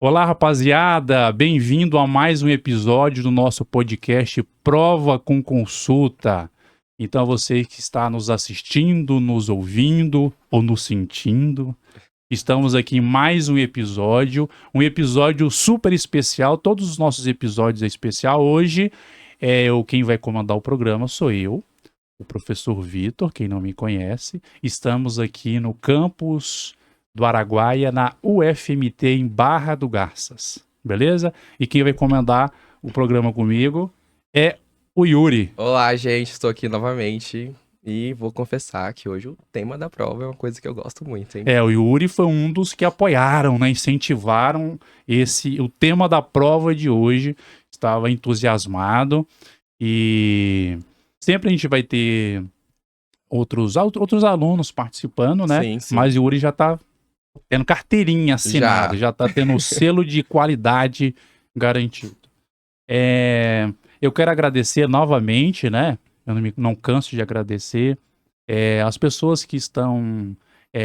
Olá, rapaziada! Bem-vindo a mais um episódio do nosso podcast Prova com Consulta. Então, você que está nos assistindo, nos ouvindo ou nos sentindo, estamos aqui em mais um episódio super especial. Todos os nossos episódios é especial. Hoje, quem vai comandar o programa sou eu, o professor Vitor, quem não me conhece. Estamos aqui no campus do Araguaia, na UFMT, em Barra do Garças, beleza? E quem vai comandar o programa comigo é o Yuri. Olá, gente, estou aqui novamente e vou confessar que hoje o tema da prova é uma coisa que eu gosto muito, hein? O Yuri foi um dos que apoiaram, né, incentivaram o tema da prova de hoje. Estava entusiasmado e sempre a gente vai ter outros alunos participando, né? Sim, sim. Mas o Yuri já está tendo carteirinha assinada, já está tendo o selo de qualidade garantido. Eu quero agradecer novamente, né? Eu não canso de agradecer as pessoas que estão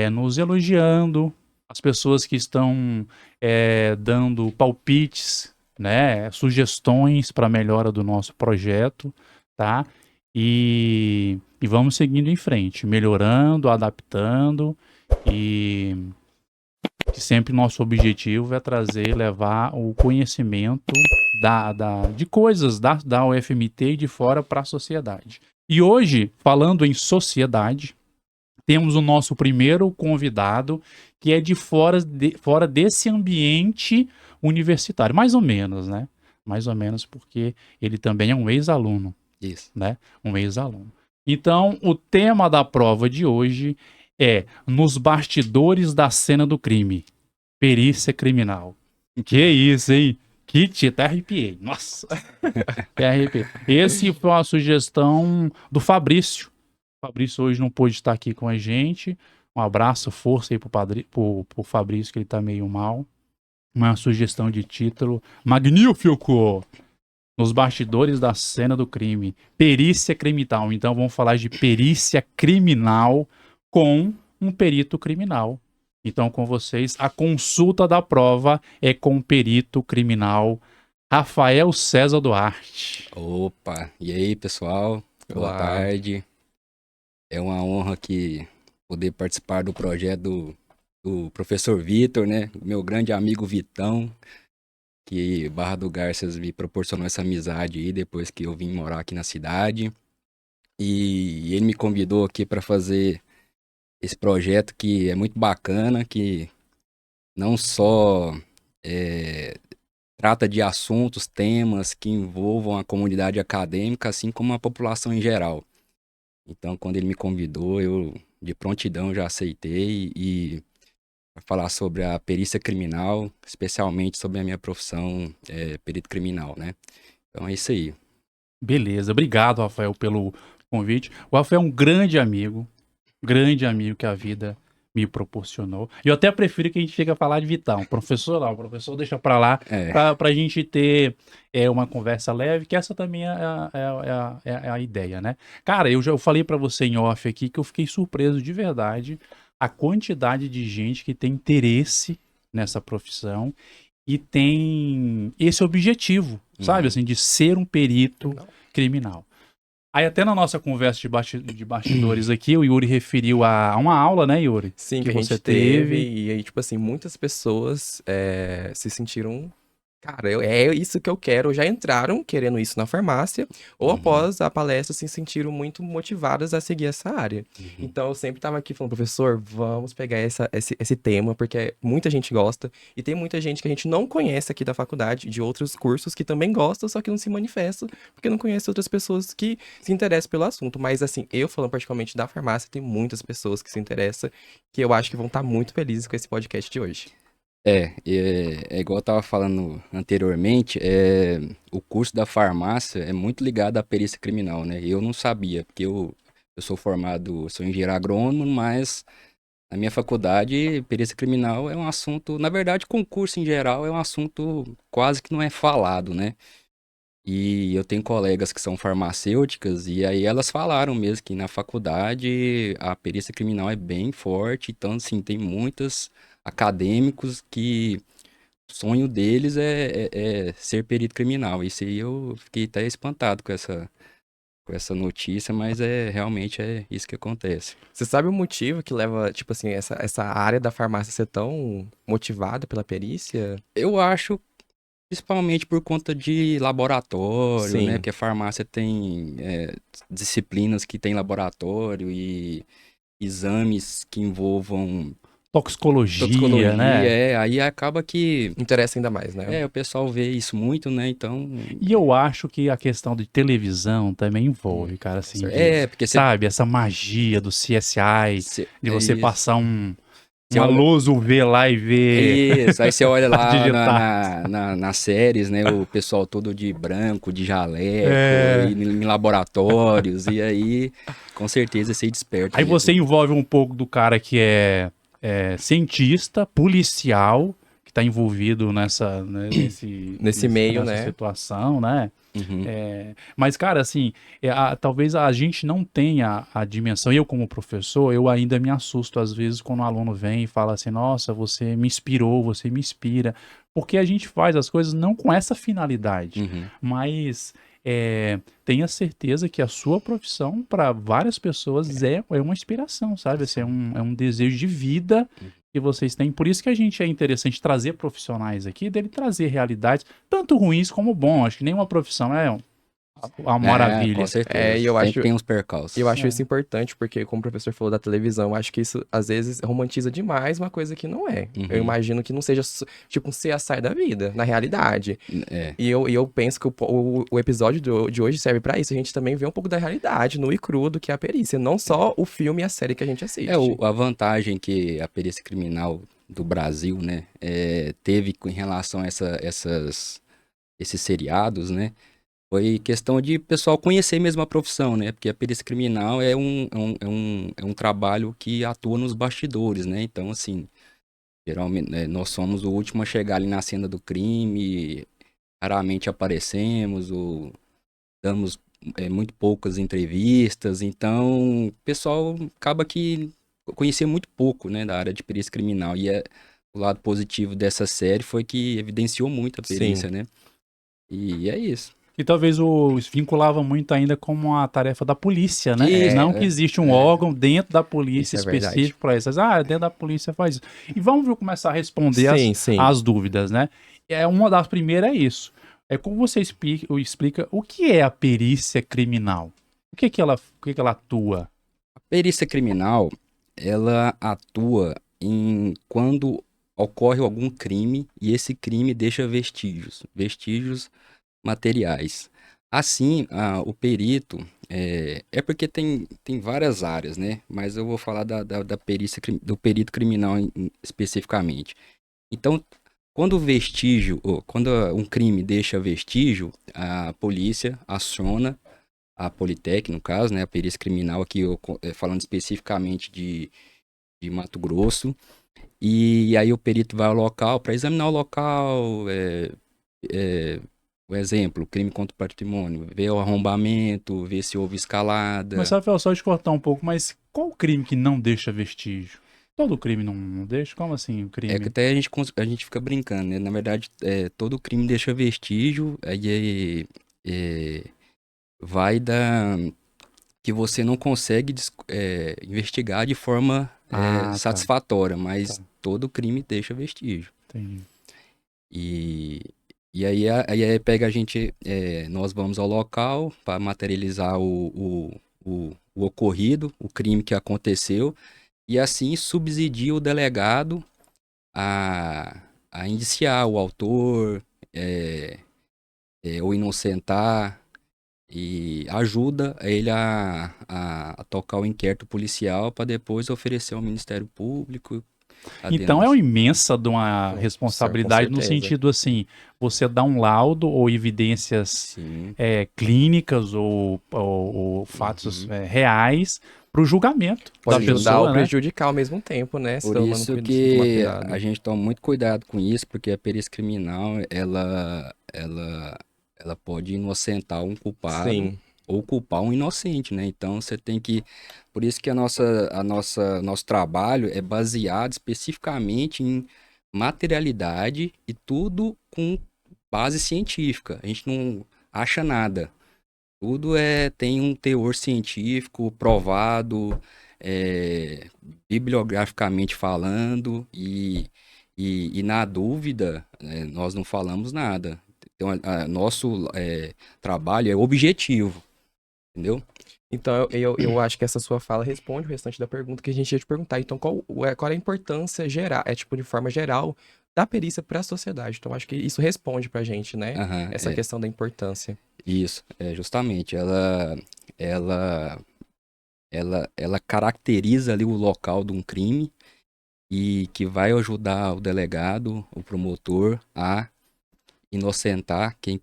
nos elogiando, as pessoas que estão dando palpites, né? Sugestões para a melhora do nosso projeto, tá? E vamos seguindo em frente, melhorando, adaptando e que sempre nosso objetivo é levar o conhecimento de coisas da UFMT e de fora para a sociedade. E hoje, falando em sociedade, temos o nosso primeiro convidado que é de fora desse ambiente universitário, mais ou menos, né? Mais ou menos porque ele também é um ex-aluno. Isso. Né? Um ex-aluno. Então, o tema da prova de hoje é Nos Bastidores da Cena do Crime. Perícia Criminal. Que isso, hein? Até arrepiei. Nossa. Até arrepiei. Esse foi uma sugestão do Fabrício. O Fabrício hoje não pôde estar aqui com a gente. Um abraço, força aí pro Fabrício, que ele tá meio mal. Uma sugestão de título magnífico! Nos bastidores da cena do crime. Perícia criminal. Então vamos falar de perícia criminal com um perito criminal. Então, com vocês, a consulta da prova é com o perito criminal Rafael César Duarte. Opa, e aí pessoal, boa Olá. tarde. É uma honra aqui poder participar do projeto do professor Vitor, né? Meu grande amigo Vitão, que Barra do Garças me proporcionou essa amizade aí depois que eu vim morar aqui na cidade. E ele me convidou aqui para fazer esse projeto que é muito bacana, que não só trata de assuntos, temas que envolvam a comunidade acadêmica, assim como a população em geral. Então, quando ele me convidou, eu de prontidão já aceitei e para falar sobre a perícia criminal, especialmente sobre a minha profissão, perito criminal, né? Então é isso aí. Beleza, obrigado, Rafael, pelo convite. O Rafael é um grande amigo que a vida me proporcionou. E eu até prefiro que a gente chegue a falar de Vitão. Professor, não, o professor deixa pra lá, pra gente ter uma conversa leve, que essa também é a ideia, né? Cara, eu falei pra você em off aqui que eu fiquei surpreso de verdade a quantidade de gente que tem interesse nessa profissão e tem esse objetivo, sabe? Assim, de ser um perito criminal. Aí até na nossa conversa de bastidores aqui, o Yuri referiu a uma aula, né, Yuri? Sim, que a gente teve. E aí, tipo assim, muitas pessoas se sentiram... Cara, é isso que eu quero. Já entraram querendo isso na farmácia, ou após a palestra se sentiram muito motivadas a seguir essa área. Então, eu sempre tava aqui falando, professor, vamos pegar esse tema, porque muita gente gosta, e tem muita gente que a gente não conhece aqui da faculdade, de outros cursos, que também gosta, só que não se manifesta, porque não conhece outras pessoas que se interessam pelo assunto. Mas, assim, eu falando particularmente da farmácia, tem muitas pessoas que se interessam, que eu acho que vão estar muito felizes com esse podcast de hoje. É igual eu estava falando anteriormente, o curso da farmácia é muito ligado à perícia criminal, né? Eu não sabia, porque eu sou engenheiro agrônomo, mas na minha faculdade, perícia criminal é um assunto, na verdade, concurso em geral é um assunto quase que não é falado, né? E eu tenho colegas que são farmacêuticas e aí elas falaram mesmo que na faculdade a perícia criminal é bem forte, então assim, tem muitos acadêmicos que sonho deles é ser perito criminal. Isso aí eu fiquei até espantado com essa notícia, mas realmente é isso que acontece. Você sabe o motivo que leva, tipo assim, essa área da farmácia ser tão motivada pela perícia? Eu acho, principalmente por conta de laboratório, Sim. né? Porque a farmácia tem disciplinas que tem laboratório e exames que envolvam Toxicologia, né? Aí acaba que Interessa ainda mais, né? o pessoal vê isso muito, né? Então, E eu acho que a questão de televisão também envolve, cara, assim, porque você sabe, essa magia do CSI, de você isso. passar uma olha- luz UV lá e ver Isso, aí você olha lá digitar. nas séries, né? O pessoal todo de branco, de jaleco, É. e em laboratórios, e aí, com certeza, você desperta Aí mesmo. você envolve um pouco do cara que é cientista, policial, que tá envolvido nessa, né, Nesse meio, nessa né? situação, né? Uhum. Mas, cara, assim, talvez a gente não tenha a dimensão. Eu, como professor, eu ainda me assusto às vezes quando o aluno vem e fala assim: nossa, você me inspirou, você me inspira. Porque a gente faz as coisas não com essa finalidade, Uhum. mas tenha certeza que a sua profissão, para várias pessoas, é uma inspiração, sabe? Assim, é um desejo de vida que vocês têm. Por isso que a gente é interessante trazer profissionais aqui, dele trazer realidades, tanto ruins como bons. Acho que nenhuma profissão é uma maravilha. Com certeza. E eu Sempre acho, tem uns percalços. eu acho isso importante, porque, como o professor falou da televisão, eu acho que isso, às vezes, romantiza demais uma coisa que não é. Uhum. Eu imagino que não seja, tipo, um CSI da vida, na realidade. E eu penso que o episódio de hoje serve pra isso. A gente também vê um pouco da realidade, nu e cru, do que é a perícia. Não só o filme e a série que a gente assiste. A vantagem que a perícia criminal do Brasil, né, teve em relação a esses seriados, né, foi questão de pessoal conhecer mesmo a profissão, né, porque a perícia criminal é um trabalho que atua nos bastidores, né, então, assim, geralmente nós somos o último a chegar ali na cena do crime, raramente aparecemos, ou damos muito poucas entrevistas, então o pessoal acaba que conhecia muito pouco, né, da área de perícia criminal, e o lado positivo dessa série foi que evidenciou muito a perícia, né, e é isso. E talvez vinculava muito ainda como a tarefa da polícia, né? Não que existe um órgão dentro da polícia específico para isso. Dentro da polícia faz isso. E vamos começar a responder as dúvidas, né? Uma das primeiras é isso. É como você explica o que é a perícia criminal? O que ela atua? A perícia criminal, ela atua quando ocorre algum crime e esse crime deixa vestígios materiais. Assim, o perito, porque tem várias áreas, né? Mas eu vou falar da perícia, do perito criminal especificamente. Então, quando um crime deixa vestígio, a polícia aciona a Politec, no caso, né? A perícia criminal aqui, falando especificamente de Mato Grosso. E aí o perito vai ao local para examinar o local, o exemplo, crime contra o patrimônio, ver o arrombamento, ver se houve escalada. Mas, Rafael, só de cortar um pouco, mas qual o crime que não deixa vestígio? Todo crime não deixa? Como assim o crime? Que até a gente fica brincando, né? Na verdade, todo crime deixa vestígio, aí vai que você não consegue investigar de forma satisfatória, mas todo crime deixa vestígio. Entendi. E aí pega a gente, nós vamos ao local para materializar o ocorrido, o crime que aconteceu, e assim subsidia o delegado a indiciar o autor, ou inocentar, e ajuda ele a tocar o inquérito policial para depois oferecer ao Ministério Público. Então é uma imensa de uma responsabilidade no sentido assim, você dá um laudo ou evidências clínicas ou fatos reais para o julgamento pode da ajudar pessoa, ou prejudicar ao mesmo tempo, né? Por isso que a gente toma muito cuidado com isso, porque a perícia criminal, ela pode inocentar um culpado ou culpar um inocente, né? Então você tem que... Por isso que nosso trabalho é baseado especificamente em materialidade e tudo com base científica. A gente não acha nada. Tudo tem um teor científico provado, bibliograficamente falando, e na dúvida, nós não falamos nada. Então, nosso trabalho é objetivo, entendeu? Então, eu acho que essa sua fala responde o restante da pergunta que a gente ia te perguntar. Então, qual é a importância geral, tipo, de forma geral, da perícia para a sociedade? Então, acho que isso responde pra gente, né? Aham, Essa questão da importância. Isso, justamente. Ela caracteriza ali o local de um crime e que vai ajudar o delegado, o promotor, a inocentar quem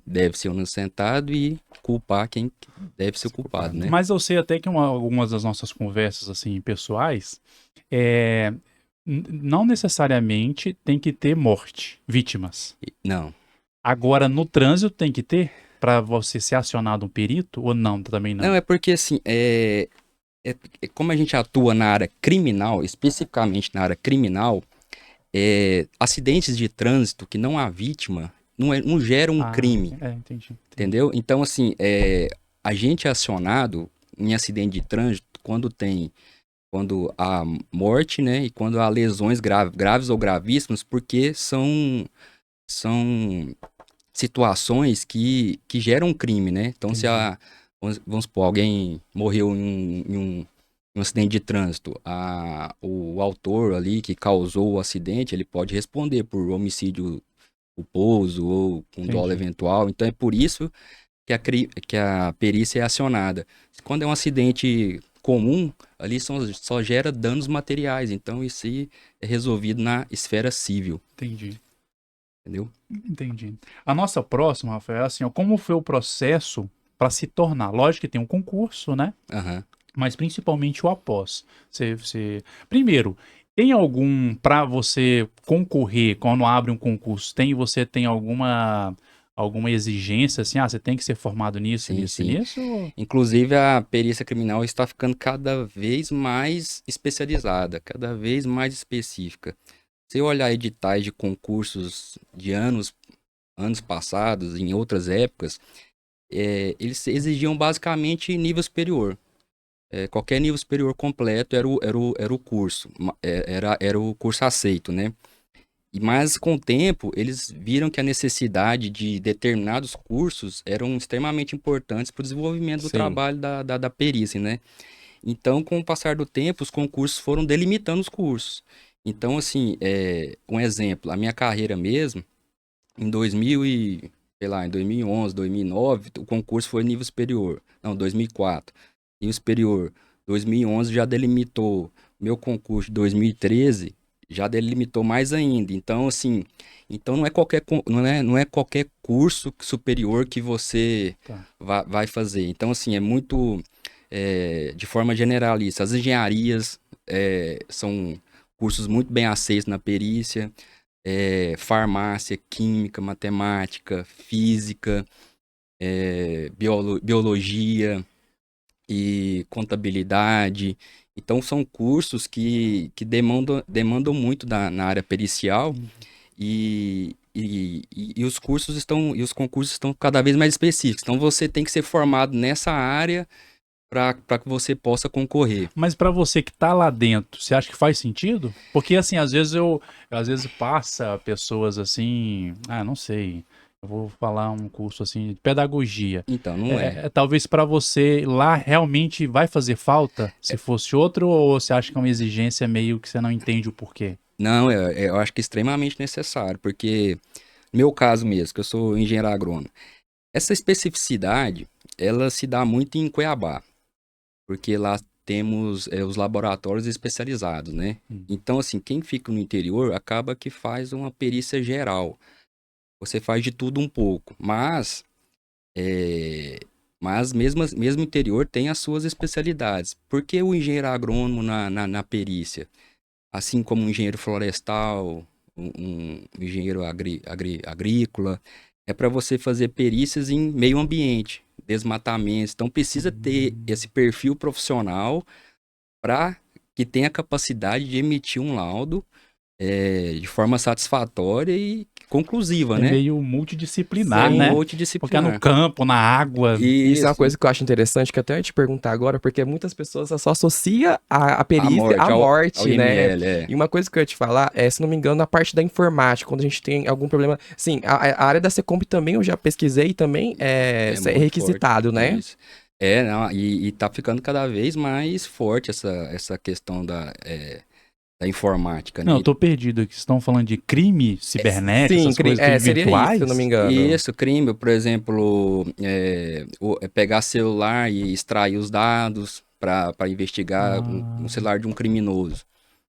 deve ser inocentado e culpar quem deve ser culpado, né? Mas eu sei até que algumas das nossas conversas assim pessoais, não necessariamente tem que ter morte, vítimas. Não. Agora, no trânsito tem que ter para você ser acionado um perito ou não? Também não. Não, é porque assim, como a gente atua na área criminal, especificamente na área criminal, acidentes de trânsito que não há vítima não geram um crime. Entendi. Entendeu? Então, assim, a gente é acionado em acidente de trânsito quando há morte, né? E quando há lesões graves ou gravíssimas, porque são situações que geram um crime, né? Então, se vamos supor, alguém morreu em um acidente de trânsito, o autor ali que causou o acidente, ele pode responder por homicídio culposo ou com dolo eventual. Então, é por isso que a perícia é acionada. Quando é um acidente comum, ali só gera danos materiais. Então, isso aí é resolvido na esfera civil. Entendi. Entendeu? Entendi. A nossa próxima, Rafael, é assim, ó, como foi o processo para se tornar? Lógico que tem um concurso, né? Aham. Mas principalmente o após. Primeiro, tem algum, para você concorrer, quando abre um concurso, você tem alguma exigência, assim, você tem que ser formado nisso, Sim, nisso, sim. nisso? Inclusive, a perícia criminal está ficando cada vez mais especializada, cada vez mais específica. Se eu olhar editais de concursos de anos passados, em outras épocas, eles exigiam basicamente nível superior. Qualquer nível superior completo era o curso, era o curso aceito, né? Mas com o tempo, eles viram que a necessidade de determinados cursos eram extremamente importantes para o desenvolvimento do trabalho da perícia, né? Então, com o passar do tempo, os concursos foram delimitando os cursos. Então, assim, um exemplo, a minha carreira mesmo, em 2011, 2009, o concurso foi nível superior. Não, 2004, nível superior. 2011 já delimitou. Meu concurso de 2013 já delimitou mais ainda. Então, assim, não é qualquer curso superior que você vai fazer. Então, assim, é muito de forma generalista. As engenharias são cursos muito bem aceitos na perícia. Farmácia, química, matemática, física, biologia e contabilidade. Então, são cursos que demandam muito na área pericial e os cursos e os concursos estão cada vez mais específicos. Então, você tem que ser formado nessa área para que você possa concorrer. Mas para você que tá lá dentro, você acha que faz sentido? Porque assim, às vezes passa pessoas assim, não sei, eu vou falar um curso assim de pedagogia. Então, não é. Talvez para você lá realmente vai fazer falta se fosse outro, ou você acha que é uma exigência meio que você não entende o porquê? Não, eu acho que é extremamente necessário, porque no meu caso mesmo, que eu sou engenheiro agrônomo, essa especificidade, ela se dá muito em Cuiabá, porque lá temos os laboratórios especializados, né? Então, assim, quem fica no interior acaba que faz uma perícia geral. Você faz de tudo um pouco, mas mesmo o interior tem as suas especialidades. Por que o engenheiro agrônomo na perícia? Assim como um engenheiro florestal, um engenheiro agrícola, é para você fazer perícias em meio ambiente, desmatamentos. Então precisa ter esse perfil profissional para que tenha a capacidade de emitir um laudo de forma satisfatória e conclusiva, É né? meio multidisciplinar, Sim, né? Porque é multidisciplinar. no campo, na água. Isso é uma coisa que eu acho interessante, que até eu ia te perguntar agora, porque muitas pessoas só associam a perícia à Ao morte, né? IML, é. E uma coisa que eu ia te falar é, se não me engano, na parte da informática, quando a gente tem algum problema. Sim, a área da Secomp também eu já pesquisei e também é muito requisitado, forte, né? isso. Não, e tá ficando cada vez mais forte essa questão da informática, Não, né? eu tô perdido aqui. Vocês estão falando de crime cibernético, Sim, essas coisas tudo seria virtuais? isso, se eu não me engano. Isso, crime, por exemplo, pegar celular e extrair os dados para investigar um celular de um criminoso.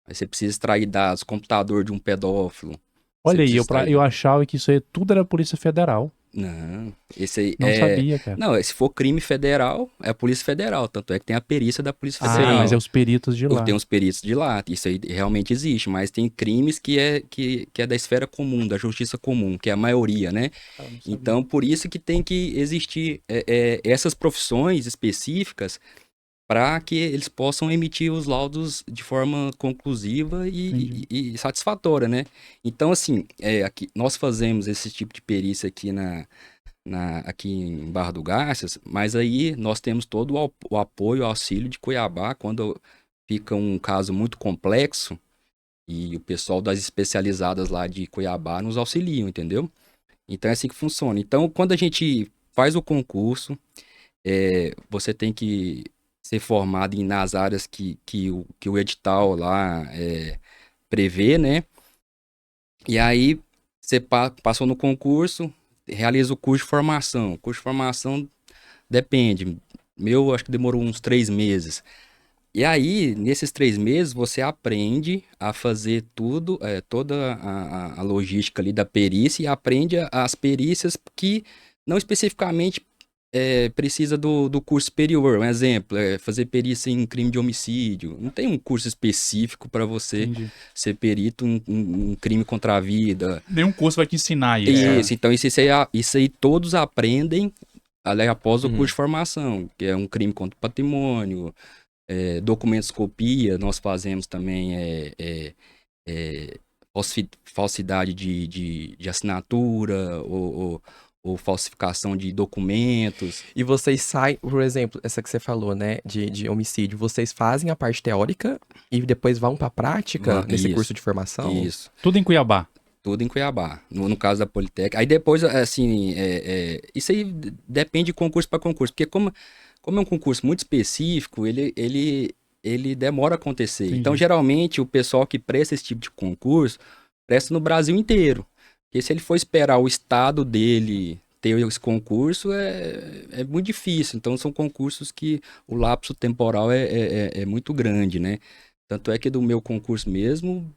Aí você precisa extrair dados, computador de um pedófilo. Você Olha aí, precisa extrair eu achava que isso aí tudo era Polícia Federal. Não, esse aí Não sabia, cara. Não, se for crime federal, é a Polícia Federal. Tanto é que tem a perícia da Polícia Ah, Federal. mas é os peritos de lá. Tem os peritos de lá, isso aí realmente existe, mas tem crimes que é da esfera comum, da justiça comum, que é a maioria, né? Então, por isso que tem que existir essas profissões específicas para que eles possam emitir os laudos de forma conclusiva e satisfatória, né? Então, assim, aqui, nós fazemos esse tipo de perícia aqui aqui em Barra do Garças, mas aí nós temos todo o apoio, o auxílio de Cuiabá, quando fica um caso muito complexo e o pessoal das especializadas lá de Cuiabá nos auxiliam, entendeu? Então é assim que funciona. Então, quando a gente faz o concurso, você tem que ser formado nas áreas que o edital lá prevê, né? E aí você passou no concurso, realiza o curso de formação. O curso de formação depende. Meu, acho que demorou uns 3 meses. E aí, nesses 3 meses, você aprende a fazer tudo, toda a logística ali da perícia e aprende as perícias que não especificamente precisa do curso superior. Um exemplo, fazer perícia em crime de homicídio. Não tem um curso específico para você ser perito em crime contra a vida. Nenhum curso vai te ensinar isso. Isso, então isso aí todos aprendem após o curso de formação, que é um crime contra o patrimônio, documentoscopia, nós fazemos também falsidade de assinatura ou falsificação de documentos. E vocês saem, por exemplo, essa que você falou, né, de homicídio, vocês fazem a parte teórica e depois vão pra prática nesse curso de formação? Isso. Tudo em Cuiabá. Tudo em Cuiabá, no caso da Politécnica. Aí depois, assim, isso aí depende de concurso para concurso, porque como é um concurso muito específico, ele demora a acontecer. Entendi. Então, geralmente, o pessoal que presta esse tipo de concurso, presta no Brasil inteiro. Porque se ele for esperar o estado dele ter esse concurso, é muito difícil. Então, são concursos que o lapso temporal é muito grande, né? Tanto é que do meu concurso mesmo,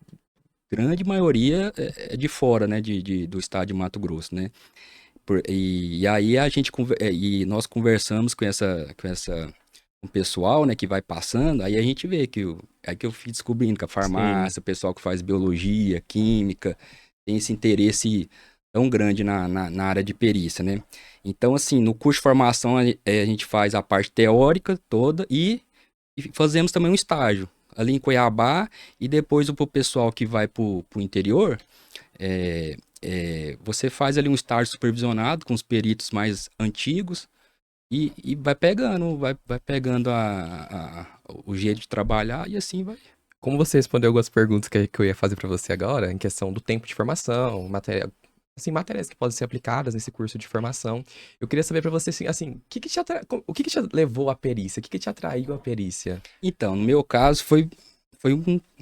grande maioria é de fora, né? Do estado de Mato Grosso, né? E aí e nós conversamos com o pessoal, né, que vai passando, aí a gente vê que eu fui descobrindo que a farmácia, o pessoal que faz biologia, química, tem esse interesse tão grande na área de perícia, né? Então, assim, no curso de formação a gente faz a parte teórica toda e fazemos também um estágio ali em Cuiabá e depois pro pessoal que vai pro interior, você faz ali um estágio supervisionado com os peritos mais antigos e vai pegando o jeito de trabalhar e assim vai. Como você respondeu algumas perguntas que eu ia fazer pra você agora, em questão do tempo de formação, matérias que podem ser aplicadas nesse curso de formação, eu queria saber pra você, assim, o que que te levou à perícia? O que te atraiu à perícia? Então, no meu caso, foi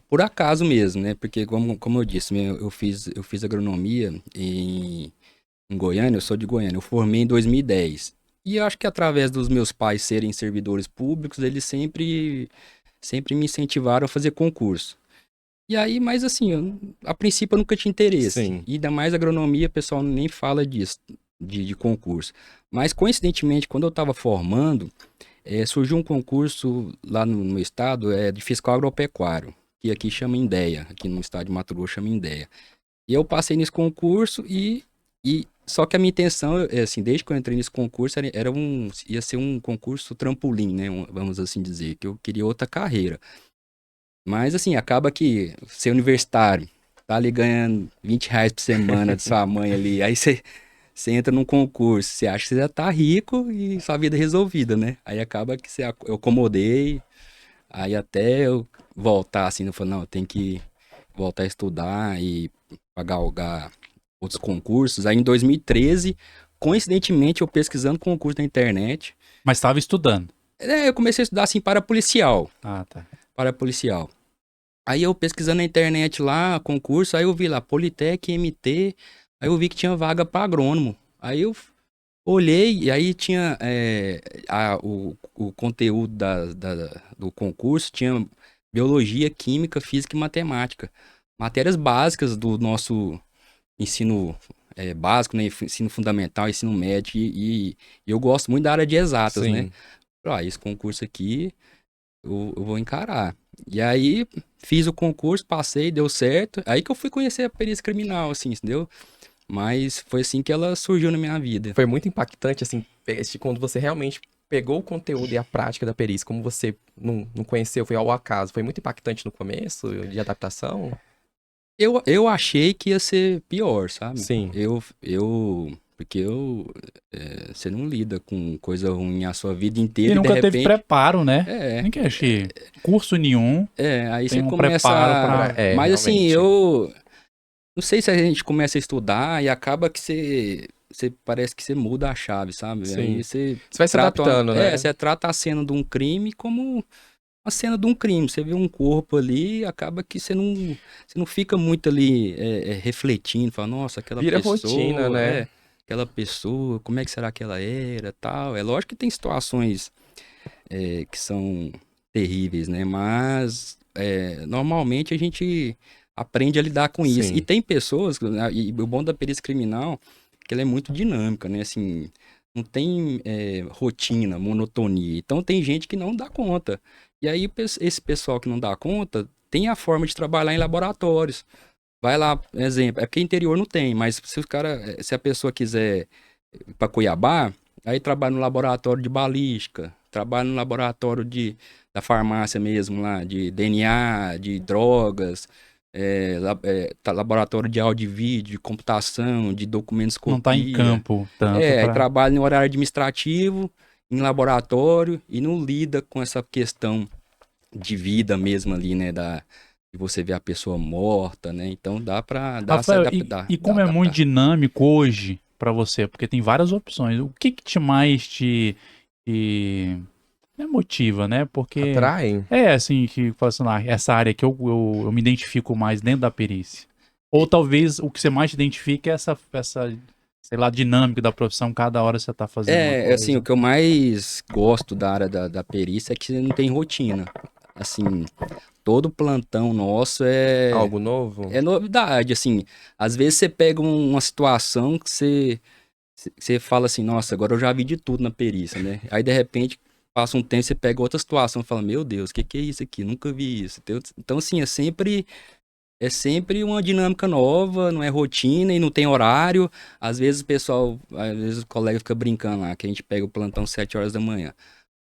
por acaso mesmo, né? Porque, como eu disse, eu fiz agronomia em Goiânia, eu sou de Goiânia, eu formei em 2010. E eu acho que através dos meus pais serem servidores públicos, eles sempre me incentivaram a fazer concurso. E aí, mas assim, a princípio eu nunca tinha interesse. Sim. E ainda mais agronomia, o pessoal nem fala disso, de concurso. Mas, coincidentemente, quando eu estava formando, surgiu um concurso lá no meu estado de fiscal agropecuário, que aqui chama INDEA, aqui no estado de Mato Grosso chama INDEA. E eu passei nesse concurso só que a minha intenção, assim, desde que eu entrei nesse concurso, ia ser um concurso trampolim, né? Vamos assim dizer, que eu queria outra carreira. Mas, assim, acaba que ser universitário, tá ali ganhando R$ 20 por semana de sua mãe ali. Aí você entra num concurso, você acha que você já tá rico e sua vida é resolvida, né? Aí acaba que eu acomodei, aí até eu voltar assim, eu falei, não, eu tenho que voltar a estudar e galgar outros concursos. Aí em 2013, coincidentemente, eu pesquisando concurso na internet. Mas estava estudando. Eu comecei a estudar assim para policial. Ah, tá. Para policial. Aí eu pesquisando na internet lá, concurso, aí eu vi lá, Politec, MT, aí eu vi que tinha vaga para agrônomo. Aí eu olhei e aí tinha o conteúdo do concurso, tinha biologia, química, física e matemática. Matérias básicas do nosso ensino básico, né? Ensino fundamental, ensino médio, e eu gosto muito da área de exatas, Sim. né? Esse concurso aqui eu vou encarar. E aí fiz o concurso, passei, deu certo. Aí que eu fui conhecer a perícia criminal, assim, entendeu? Mas foi assim que ela surgiu na minha vida. Foi muito impactante, assim, quando você realmente pegou o conteúdo e a prática da perícia, como você não conheceu, foi ao acaso. Foi muito impactante no começo, de adaptação? Eu achei que ia ser pior, sabe? Sim. Porque você não lida com coisa ruim a sua vida inteira E e nunca de repente... teve preparo, né? É. Nem que achei curso nenhum. Aí Tem você um começa... preparo pra... Mas assim, realmente. eu... Não sei se a gente começa a estudar e acaba que você parece que você muda a chave, sabe? Sim. Aí você vai se adaptando, né? você trata a cena de um crime como a cena de um crime. Você vê um corpo ali, acaba que você não fica muito ali refletindo, fala, nossa, aquela Vira pessoa, rotina, né? aquela pessoa, como é que será que ela era, tal. É lógico que tem situações que são terríveis, né? Mas normalmente a gente aprende a lidar com isso. Sim. E tem pessoas, e o bom da perícia criminal, que ela é muito dinâmica, né? Assim, não tem rotina, monotonia. Então tem gente que não dá conta. E aí esse pessoal que não dá conta tem a forma de trabalhar em laboratórios. Vai lá, exemplo, é porque interior não tem, mas se a pessoa quiser ir para Cuiabá, aí trabalha no laboratório de balística, trabalha no laboratório da farmácia mesmo lá, de DNA, de drogas, laboratório de áudio e vídeo, de computação, de documentoscopia. Não tá em campo tanto Aí pra... trabalha no horário administrativo, em laboratório, e não lida com essa questão de vida mesmo ali, né, de você ver a pessoa morta, né? Então dá pra Rafael, e como é muito dinâmico hoje pra você, porque tem várias opções, o que mais te motiva, né? Porque Atraem? assim, que fala assim, essa área que eu me identifico mais dentro da perícia. Ou talvez o que você mais te identifica é essa sei lá, dinâmica da profissão, cada hora você tá fazendo uma coisa. Assim, o que eu mais gosto da área da perícia é que não tem rotina. Assim, todo plantão nosso Algo novo? é novidade, assim. Às vezes você pega uma situação que você fala assim, nossa, agora eu já vi de tudo na perícia, né? Aí, de repente, passa um tempo, você pega outra situação e fala, meu Deus, o que é isso aqui? Nunca vi isso. Então, assim, é sempre uma dinâmica nova, não é rotina e não tem horário. Às vezes o colega fica brincando lá, que a gente pega o plantão 7 horas da manhã.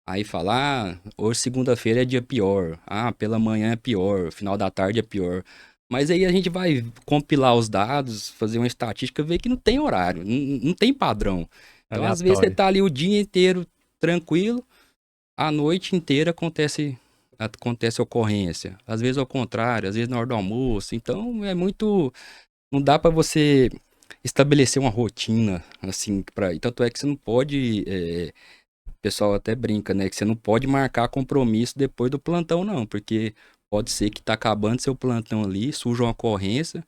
Aí fala, hoje segunda-feira é dia pior. Pela manhã é pior, final da tarde é pior. Mas aí a gente vai compilar os dados, fazer uma estatística, ver que não tem horário, não tem padrão. Então, às vezes, você tá ali o dia inteiro tranquilo, a noite inteira acontece ocorrência. Às vezes ao contrário, às vezes na hora do almoço. Então, não dá para você estabelecer uma rotina, assim, tanto é que você não pode... O pessoal até brinca, né? Que você não pode marcar compromisso depois do plantão, não. Porque pode ser que tá acabando seu plantão ali, surja uma ocorrência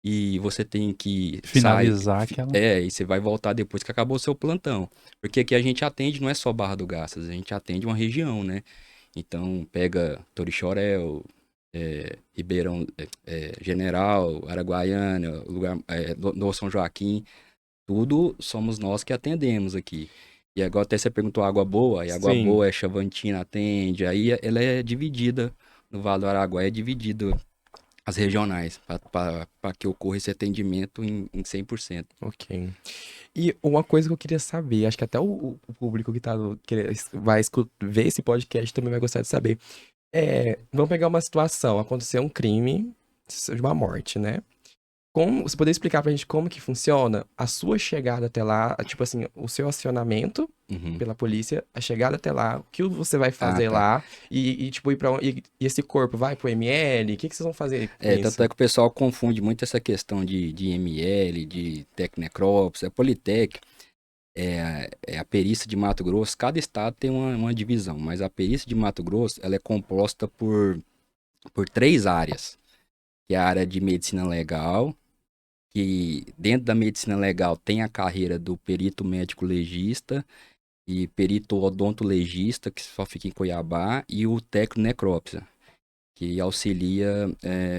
e você tem que finalizar sair. aquela... E você vai voltar depois que acabou o seu plantão. Porque aqui a gente atende, não é só Barra do Garças, a gente atende uma região, né? Então pega Torixoréu, Ribeirão General, Araguaiana, no São Joaquim, tudo somos nós que atendemos aqui. E agora até você perguntou Água Boa, e Água Boa é Chavantina, atende, aí ela é dividida, no Vale do Araguaia é dividido as regionais, para que ocorra esse atendimento em 100%. Ok. E uma coisa que eu queria saber, acho que até o público que vai ver esse podcast também vai gostar de saber. Vamos pegar uma situação, aconteceu um crime de uma morte, né? Você poderia explicar pra gente como que funciona a sua chegada até lá, tipo assim, o seu acionamento pela polícia, a chegada até lá, o que você vai fazer lá e tipo, e esse corpo vai pro ML? O que vocês vão fazer com isso? Tanto é que o pessoal confunde muito essa questão de ML, de Tecnecrópolis, a Politec, a perícia de Mato Grosso, cada estado tem uma divisão, mas a perícia de Mato Grosso, ela é composta por 3 áreas, que é a área de medicina legal, que dentro da medicina legal tem a carreira do perito médico legista e perito odontolegista, que só fica em Cuiabá, e o técnico necrópsia, que auxilia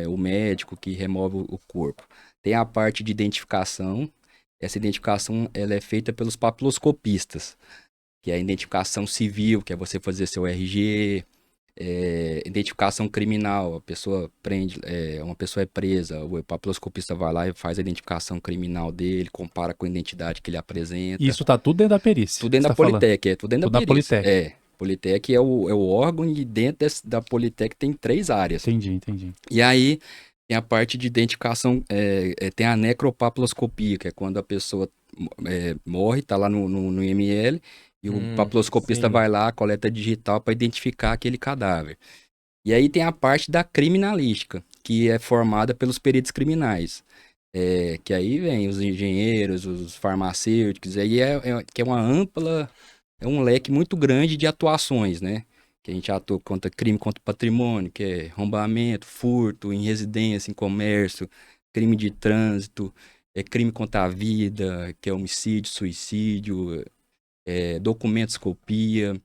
o médico que remove o corpo. Tem a parte de identificação. Essa identificação ela é feita pelos papiloscopistas, que é a identificação civil, que é você fazer seu RG, identificação criminal, a pessoa uma pessoa é presa, o papiloscopista vai lá e faz a identificação criminal dele, compara com a identidade que ele apresenta. Isso tá tudo dentro da perícia. Tudo dentro da Politec, tudo dentro da perícia. Politec. Politec é o órgão e dentro da Politec tem 3 áreas. Entendi. E aí tem a parte de identificação, tem a necropapiloscopia, que é quando a pessoa morre, tá lá no IML, e o papiloscopista vai lá, coleta digital para identificar aquele cadáver. E aí tem a parte da criminalística, que é formada pelos peritos criminais. Que aí vem os engenheiros, os farmacêuticos, aí que é uma ampla, é um leque muito grande de atuações, né? Que a gente atua contra crime contra o patrimônio, que é arrombamento, furto em residência, em comércio, crime de trânsito, crime contra a vida, que é homicídio, suicídio, documentoscopia,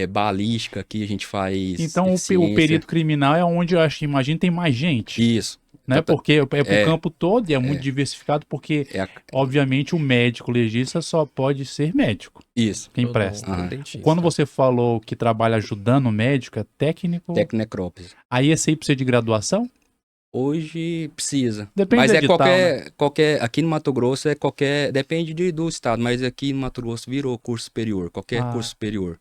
balística, que a gente faz. Então o perito criminal é onde eu acho que imagino tem mais gente. Isso. Né? Porque é pro campo todo e é muito diversificado, porque, obviamente, o médico legista só pode ser médico. Isso. Quem presta. Quando você falou que trabalha ajudando o médico, é técnico? Tecnecrópolis. Aí esse aí precisa de graduação? Hoje precisa. Depende mas do edital, qualquer. Aqui no Mato Grosso depende do estado, mas aqui no Mato Grosso virou curso superior, qualquer curso superior.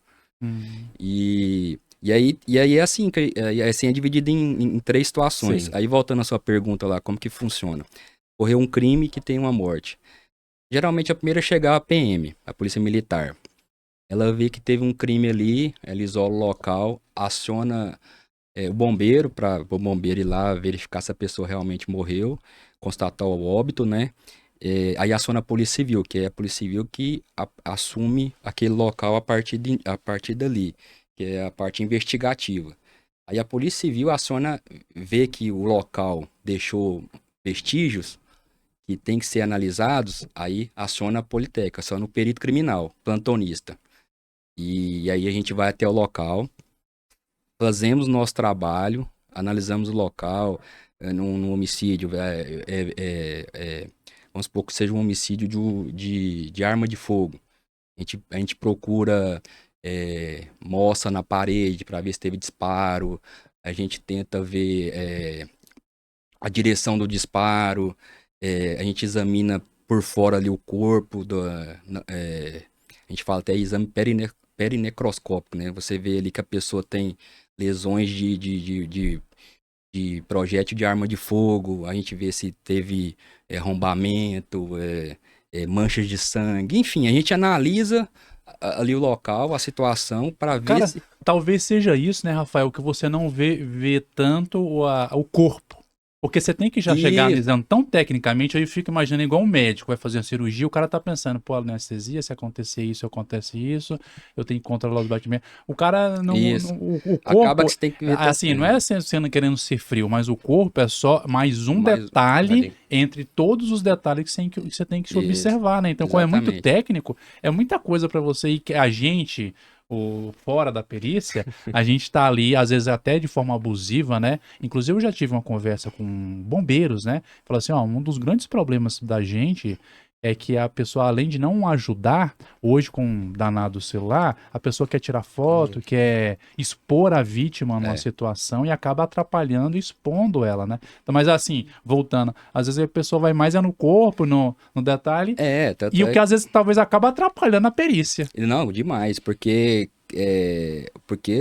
E aí é assim, é dividido em 3 situações. Sim. Aí voltando à sua pergunta lá, como que funciona? Ocorreu um crime que tem uma morte. Geralmente a primeira a chegar é a PM, a Polícia Militar. Ela vê que teve um crime ali, ela isola o local, aciona o bombeiro, para o bombeiro ir lá verificar se a pessoa realmente morreu, constatar o óbito, né? Aí aciona a Polícia Civil, que é a Polícia Civil que assume aquele local a partir dali, que é a parte investigativa. Aí a Polícia Civil vê que o local deixou vestígios que tem que ser analisados, aí aciona a Politec, aciona o perito criminal, plantonista. E aí a gente vai até o local, fazemos nosso trabalho, analisamos o local, num homicídio, vamos supor que seja um homicídio de arma de fogo. A gente procura mostra na parede para ver se teve disparo, a gente tenta ver a direção do disparo, a gente examina por fora ali o corpo, a gente fala até exame perinecroscópico, né? Você vê ali que a pessoa tem lesões de projétil de arma de fogo, a gente vê se teve arrombamento, manchas de sangue, enfim, a gente analisa ali o local, a situação, para ver. Cara, talvez seja isso, né, Rafael, que você não vê tanto o corpo. Porque você tem que já chegar analisando tão tecnicamente, aí fica imaginando igual um médico vai fazer uma cirurgia, o cara tá pensando, pô, anestesia, se acontecer isso, acontece isso, eu tenho que controlar os batimentos. O cara não... o corpo, acaba que você tem que ver assim, não é sendo querendo ser frio, mas o corpo é só mais um detalhe entre todos os detalhes que você tem que se observar, né? Então, como é muito técnico, é muita coisa para você, e que a gente... fora da perícia, a gente tá ali, às vezes até de forma abusiva, né? Inclusive eu já tive uma conversa com bombeiros, né? Falou assim, ó, um dos grandes problemas da gente é que a pessoa, além de não ajudar, hoje com um danado celular, a pessoa quer tirar foto, quer expor a vítima numa situação e acaba atrapalhando e expondo ela, né? Então, mas assim, voltando, às vezes a pessoa vai mais no corpo, no detalhe, e o que às vezes talvez acaba atrapalhando a perícia. Não, demais, porque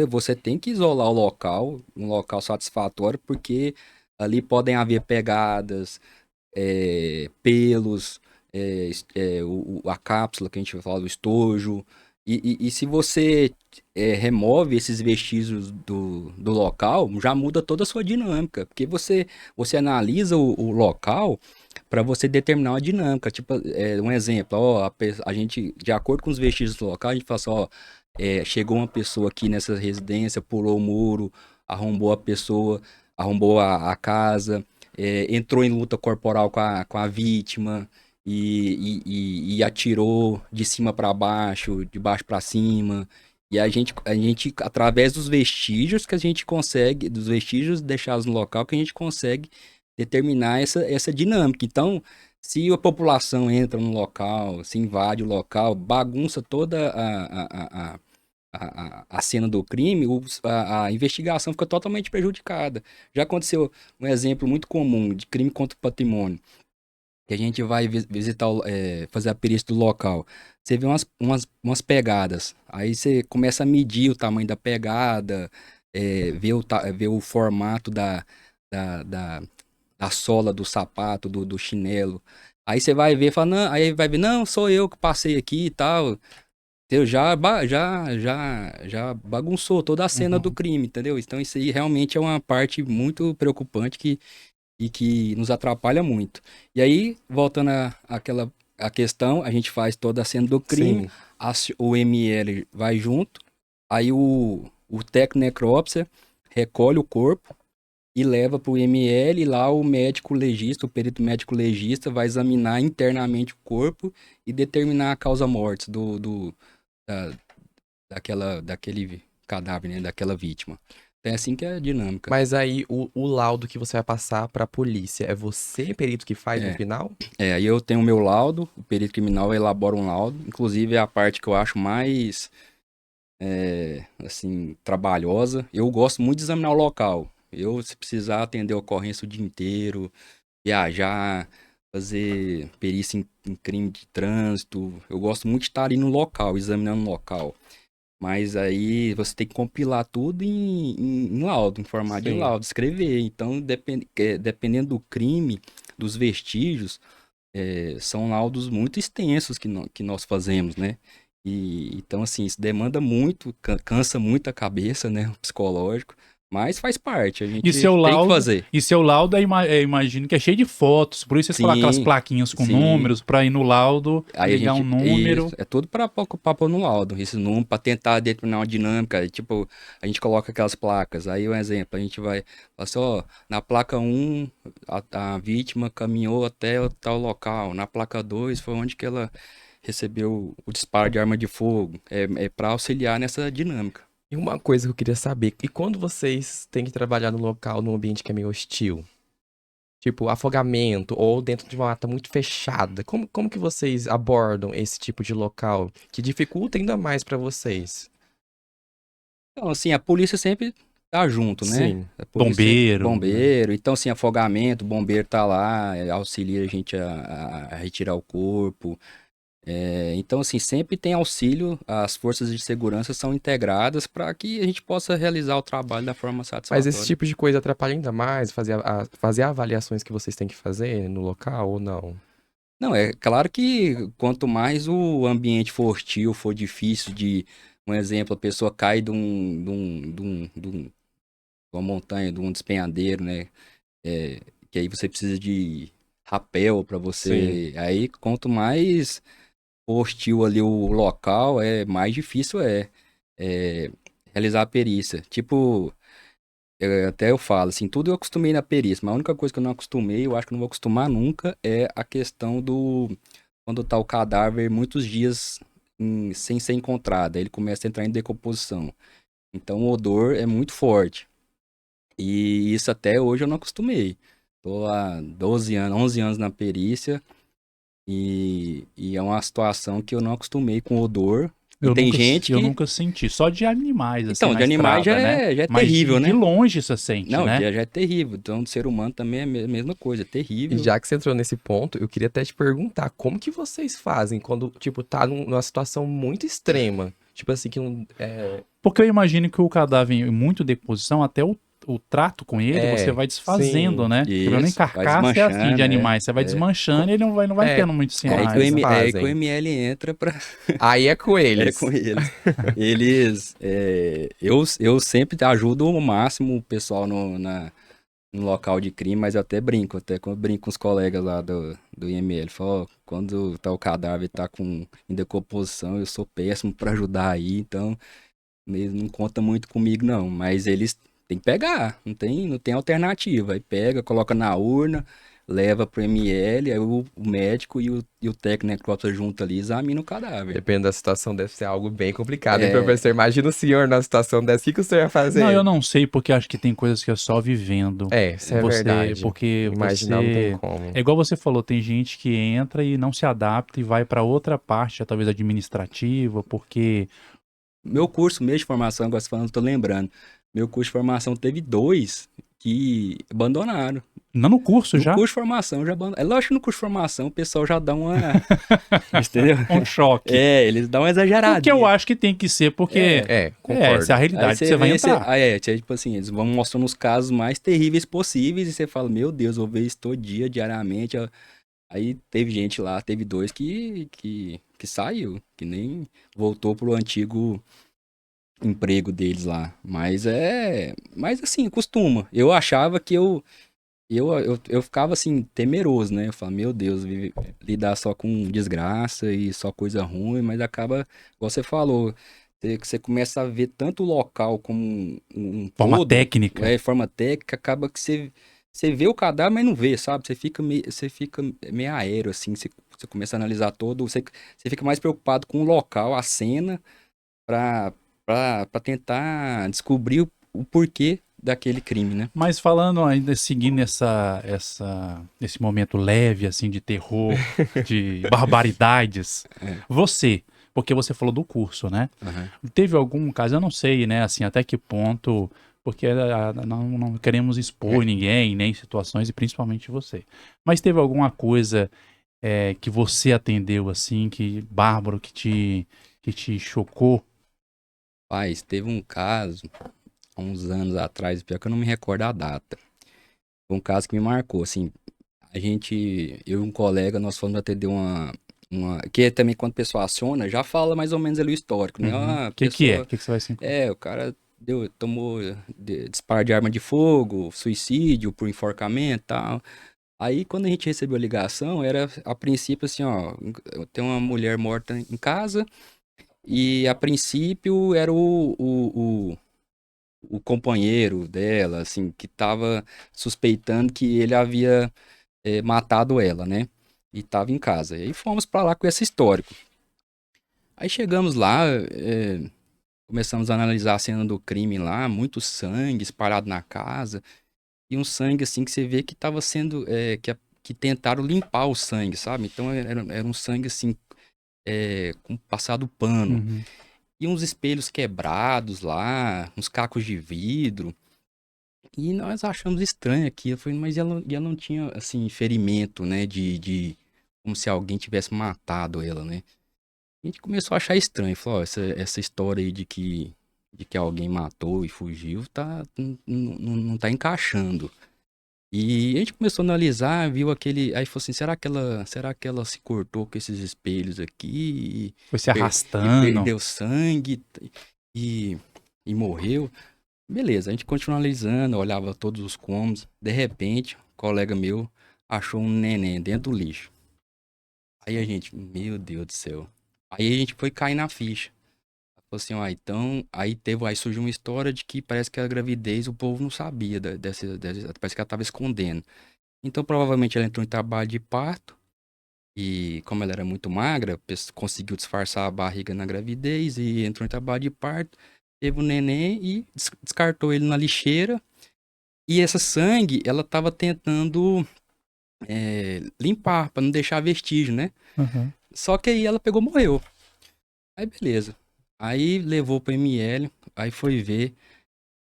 você tem que isolar o local, um local satisfatório, porque ali podem haver pegadas, pelos, a cápsula que a gente fala, do estojo. E se você remove esses vestígios do local, já muda toda a sua dinâmica. Porque você analisa o local para você determinar uma dinâmica. Tipo, um exemplo, ó, a gente, de acordo com os vestígios do local, a gente fala assim, ó, chegou uma pessoa aqui nessa residência, pulou o muro, arrombou a pessoa, arrombou a casa, entrou em luta corporal com a vítima e atirou de cima para baixo, de baixo para cima. E a gente, através dos vestígios que a gente consegue, dos vestígios deixados no local, que a gente consegue determinar essa dinâmica. Então, se a população entra no local, se invade o local, bagunça toda a cena do crime, a investigação fica totalmente prejudicada. Já aconteceu um exemplo muito comum de crime contra o patrimônio, que a gente vai visitar, fazer a perícia do local. Você vê umas pegadas, aí você começa a medir o tamanho da pegada, ver o formato da sola do sapato, do chinelo. Aí você vai ver e fala, não, aí vai ver, não, sou eu que passei aqui e tal. Entendeu? Já bagunçou toda a cena do crime, entendeu? Então isso aí realmente é uma parte muito preocupante que nos atrapalha muito. E aí, voltando à questão, a gente faz toda a cena do crime, o ML vai junto, aí o técnico necrópsia recolhe o corpo e leva para o ML, e lá o médico legista, o perito médico legista vai examinar internamente o corpo e determinar a causa mortis daquele cadáver, né, daquela vítima. É assim que é a dinâmica. Mas aí, o laudo que você vai passar pra polícia, é você, perito, que faz no final? Aí eu tenho o meu laudo, o perito criminal elabora um laudo, inclusive é a parte que eu acho mais, assim, trabalhosa. Eu gosto muito de examinar o local. Se precisar atender a ocorrência o dia inteiro, viajar, fazer perícia em crime de trânsito, eu gosto muito de estar ali no local, examinando o local. Mas aí você tem que compilar tudo em laudo, em formato de laudo, escrever. Então, dependendo do crime, dos vestígios, são laudos muito extensos que nós fazemos, né? Então, assim, isso demanda muito, cansa muito a cabeça, né? O psicológico. Mas faz parte, a gente tem que fazer. E seu laudo, imagino que é cheio de fotos, por isso vocês colocam aquelas plaquinhas com números, para ir no laudo, aí ligar um número. Isso, é tudo para pôr no laudo, esse número, para tentar determinar uma dinâmica. Tipo, a gente coloca aquelas placas, aí um exemplo, a gente vai falar assim, ó, na placa 1, a vítima caminhou até o tal local, na placa 2 foi onde que ela recebeu o disparo de arma de fogo, para auxiliar nessa dinâmica. E uma coisa que eu queria saber, e quando vocês têm que trabalhar no local, num ambiente que é meio hostil? Tipo, afogamento, ou dentro de uma mata muito fechada, como que vocês abordam esse tipo de local, que dificulta ainda mais pra vocês? Então, assim, a polícia sempre tá junto, né? Sim. Bombeiro. Então, assim, afogamento, o bombeiro tá lá, auxilia a gente a retirar o corpo. Então, assim, sempre tem auxílio, as forças de segurança são integradas para que a gente possa realizar o trabalho da forma satisfatória. Mas esse tipo de coisa atrapalha ainda mais fazer avaliações que vocês têm que fazer no local ou não? Não, é claro que quanto mais o ambiente for hostil, for difícil um exemplo, a pessoa cai de uma montanha, de um despenhadeiro, né? Que aí você precisa de rapel para você. Sim. Aí, quanto mais hostil ali o local, mais difícil realizar a perícia. Tipo, até eu falo, assim, tudo eu acostumei na perícia, mas a única coisa que eu não acostumei, eu acho que não vou acostumar nunca, é a questão quando tá o cadáver muitos dias sem ser encontrado, aí ele começa a entrar em decomposição. Então o odor é muito forte. E isso até hoje eu não acostumei. Tô há 12 anos, 11 anos na perícia, e é uma situação que eu não acostumei com odor. Eu nunca senti, só de animais, assim, então, de animais estrada, já é terrível, né? De longe você sente, não, né? Já é terrível. Então, do ser humano também é a mesma coisa, é terrível. E já que você entrou nesse ponto, eu queria até te perguntar, como que vocês fazem quando, tipo, tá numa situação muito extrema? Tipo assim, que não... Porque eu imagino que o cadáver em muito decomposição, até o o trato com ele, você vai desfazendo, sim, né? isso, Nem vai carcaça é assim de desmanchando, animais, você vai desmanchando e ele não vai tendo muitos sinais. Aí que o ML entra pra... Aí é com eles. É com eles. Eu sempre ajudo ao máximo o pessoal no local de crime, mas eu até brinco, brinco com os colegas lá do IML. Falo, ó, quando tá o cadáver tá em decomposição, eu sou péssimo pra ajudar aí, então eles não contam muito comigo não, mas eles têm que pegar, não tem alternativa. Aí pega, coloca na urna, leva pro ML, aí o médico e o técnico necrópsia junto ali examina o cadáver. Dependendo da situação, deve ser algo bem complicado, hein, professor? Imagina o senhor na situação dessa, o que o senhor ia fazer? Não, eu não sei, porque acho que tem coisas que é só vivendo. Isso é verdade. Porque imaginar não tem como. É igual você falou, tem gente que entra e não se adapta e vai para outra parte, talvez administrativa, porque... Meu curso mesmo de formação, agora você falando, tô lembrando. Meu curso de formação teve 2 que abandonaram. Não no curso já? No curso de formação já abandonaram. É lógico que no curso de formação o pessoal já dá uma... Entendeu? Um choque. Eles dão uma exagerada. Porque eu acho que tem que ser, porque... concordo. Essa é a realidade que você vai entrar. Tipo assim, eles vão mostrando os casos mais terríveis possíveis e você fala, meu Deus, eu vou ver isso todo dia, diariamente. Aí teve gente lá, teve 2 que saiu, que nem voltou pro antigo emprego deles lá. Mas assim, costuma. Eu achava que eu ficava assim, temeroso, né? Eu falava, meu Deus, lidar só com desgraça e só coisa ruim, mas acaba, igual você falou, você começa a ver tanto o local como forma todo, técnica. Forma técnica, acaba que você vê o cadáver, mas não vê, sabe? Você fica meio aéreo, assim, você começa a analisar todo, você fica mais preocupado com o local, a cena, pra tentar descobrir o porquê daquele crime, né? Mas falando ainda, seguindo esse momento leve, assim, de terror, de barbaridades, porque você falou do curso, né? Uhum. Teve algum caso, eu não sei, né, assim, até que ponto, porque não queremos expor ninguém, nem situações, e principalmente você. Mas teve alguma coisa que você atendeu, assim, que bárbaro, que te chocou? Paz, teve um caso, há uns anos atrás, pior que eu não me recordo a data. Foi um caso que me marcou, assim, eu e um colega, nós fomos atender que também quando a pessoa aciona, já fala mais ou menos ali o histórico, né? O que é? O que você vai se encontrar? O cara tomou disparo de arma de fogo, suicídio por enforcamento e tal. Aí quando a gente recebeu a ligação, era a princípio assim, ó, tem uma mulher morta em casa e a princípio era o companheiro dela, assim, que tava suspeitando que ele havia matado ela, né? E tava em casa. E aí fomos pra lá com esse histórico. Aí chegamos lá, começamos a analisar a cena do crime lá, muito sangue espalhado na casa. E um sangue, assim, que você vê que tava sendo... que tentaram limpar o sangue, sabe? Então era um sangue, assim, com passado pano. Uhum. E uns espelhos quebrados lá, uns cacos de vidro. E nós achamos estranho aqui. Eu falei, mas ela não tinha, assim, ferimento, né? Como se alguém tivesse matado ela, né? A gente começou a achar estranho. Falou, ó, essa história aí de que alguém matou e fugiu, não tá encaixando. E a gente começou a analisar, viu aquele... Aí falou assim, será que ela se cortou com esses espelhos aqui? Foi se E arrastando. perdeu sangue e morreu? Beleza, a gente continuou analisando, olhava todos os cômodos. De repente, um colega meu achou um neném dentro do lixo. Aí a gente, meu Deus do céu. Aí a gente foi cair na ficha. Falou assim, ó, então, aí surgiu uma história de que parece que a gravidez o povo não sabia parece que ela tava escondendo. Então, provavelmente ela entrou em trabalho de parto e como ela era muito magra, conseguiu disfarçar a barriga na gravidez e entrou em trabalho de parto, teve um neném e descartou ele na lixeira. E essa sangue, ela tava tentando limpar, pra não deixar vestígio, né? Uhum. Só que aí ela pegou e morreu. Aí beleza. Aí levou pro ML, aí foi ver,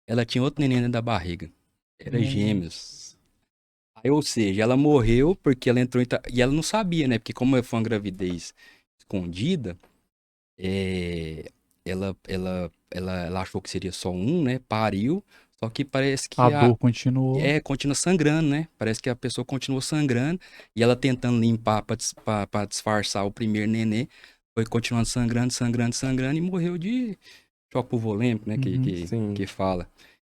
ela tinha outro neném dentro da barriga. Era gêmeos. Aí, ou seja, ela morreu porque ela entrou e ela não sabia, né? Porque como foi uma gravidez escondida, ela achou que seria só um, né? Pariu, Só que parece que A dor continuou. continua sangrando, né? Parece que a pessoa continuou sangrando e ela tentando limpar pra disfarçar o primeiro nenê, foi continuando sangrando, sangrando, sangrando e morreu de choque pulvolêmico, né? Sim. Que fala.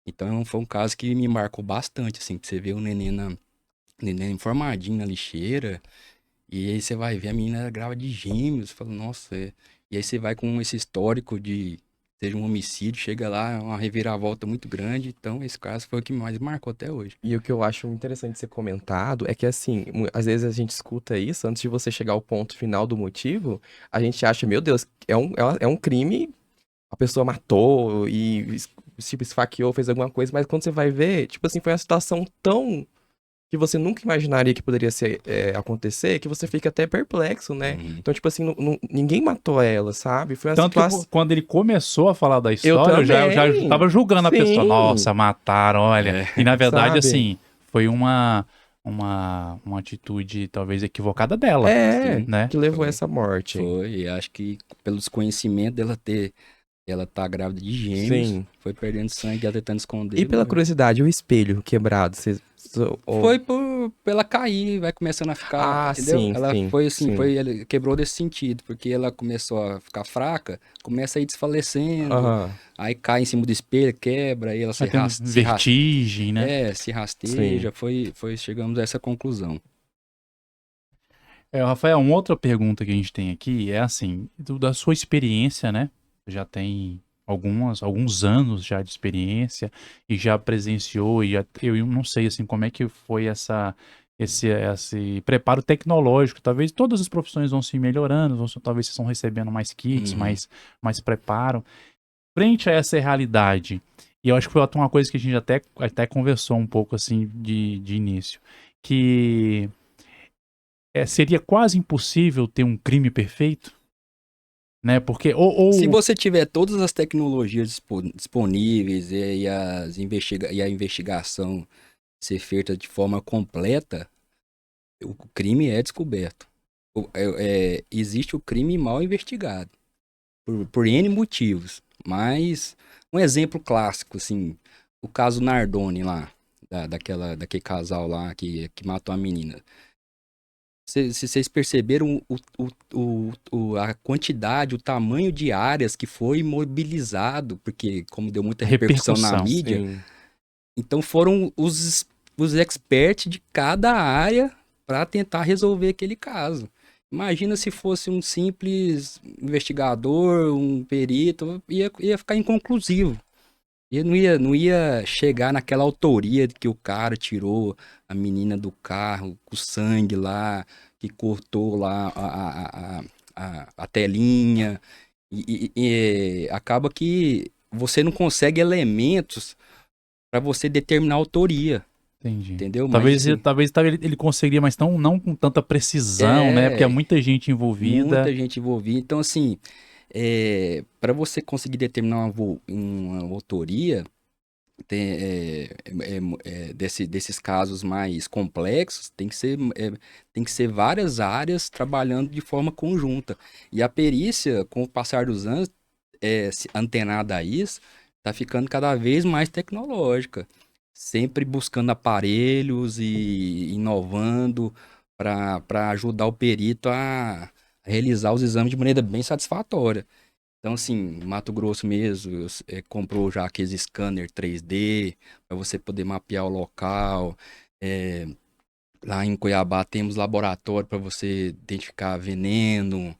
Então foi um caso que me marcou bastante, assim, que você vê o neném informadinho na lixeira, e aí você vai ver a menina era grávida de gêmeos, fala, nossa, e aí você vai com esse histórico de seja um homicídio, chega lá, é uma reviravolta muito grande, então esse caso foi o que mais marcou até hoje. E o que eu acho interessante ser comentado é que, assim, às vezes a gente escuta isso, antes de você chegar ao ponto final do motivo, a gente acha, meu Deus, é um crime, a pessoa matou e, tipo, esfaqueou, fez alguma coisa, mas quando você vai ver, tipo assim, foi uma situação tão que você nunca imaginaria que poderia acontecer, que você fica até perplexo, né? Uhum. Então, tipo assim, ninguém matou ela, sabe? Foi uma Tanto situação... que quando ele começou a falar da Eu história, eu já também. tava julgando a pessoa. Sim. Nossa, mataram, olha. É. E na verdade, Sabe? assim, foi uma atitude talvez equivocada dela, Sim, né? Que levou a foi. essa morte. Foi, e acho que pelo desconhecimento ela tá grávida de gêmeos, Sim. foi perdendo sangue, ela tentando esconder. E pela Morreu. curiosidade, o espelho quebrado, Foi pela cair, vai começando a ficar, Ah, entendeu? sim, Ela sim, foi assim, sim. ela quebrou desse sentido, porque ela começou a ficar fraca, começa a ir desfalecendo, Aham, aí cai em cima do espelho, quebra, aí ela Vai tendo vertigem, né? se sim. rasteja, chegamos a essa conclusão. Rafael, uma outra pergunta que a gente tem aqui é assim, da sua experiência, né? Já tem alguns anos já de experiência e já presenciou e eu não sei assim como é que foi esse preparo tecnológico. Talvez todas as profissões vão se melhorando, talvez vocês estão recebendo mais kits, Uhum. mais preparo. Frente a essa realidade, e eu acho que foi uma coisa que a gente até conversou um pouco assim de início, que seria quase impossível ter um crime perfeito, né? Porque Se você tiver todas as tecnologias disponíveis e a investigação ser feita de forma completa, o crime é descoberto. Existe o crime mal investigado, por N motivos. Mas um exemplo clássico, assim, o caso Nardoni lá, daquele casal lá que matou a menina. Se vocês perceberam a quantidade, o tamanho de áreas que foi mobilizado, porque como deu muita repercussão na repercussão. mídia, Sim. então foram os experts de cada área para tentar resolver aquele caso. Imagina se fosse um simples investigador, um perito, ia ficar inconclusivo. E não ia chegar naquela autoria de que o cara tirou a menina do carro com sangue lá, que cortou lá a telinha. E acaba que você não consegue elementos para você determinar a autoria, Entendi. entendeu? Mas Talvez, assim, talvez ele conseguiria, mas não com tanta precisão, né? Porque é é muita gente envolvida. muita gente envolvida. Então, assim, para você conseguir determinar uma autoria, desses casos mais complexos, tem que ser várias áreas trabalhando de forma conjunta. E a perícia, com o passar dos anos, antenada a isso, está ficando cada vez mais tecnológica, sempre buscando aparelhos e inovando para ajudar o perito a realizar os exames de maneira bem satisfatória. Então, assim, Mato Grosso mesmo, comprou já aqueles scanner 3D para você poder mapear o local. É, lá em Cuiabá temos laboratório para você identificar veneno,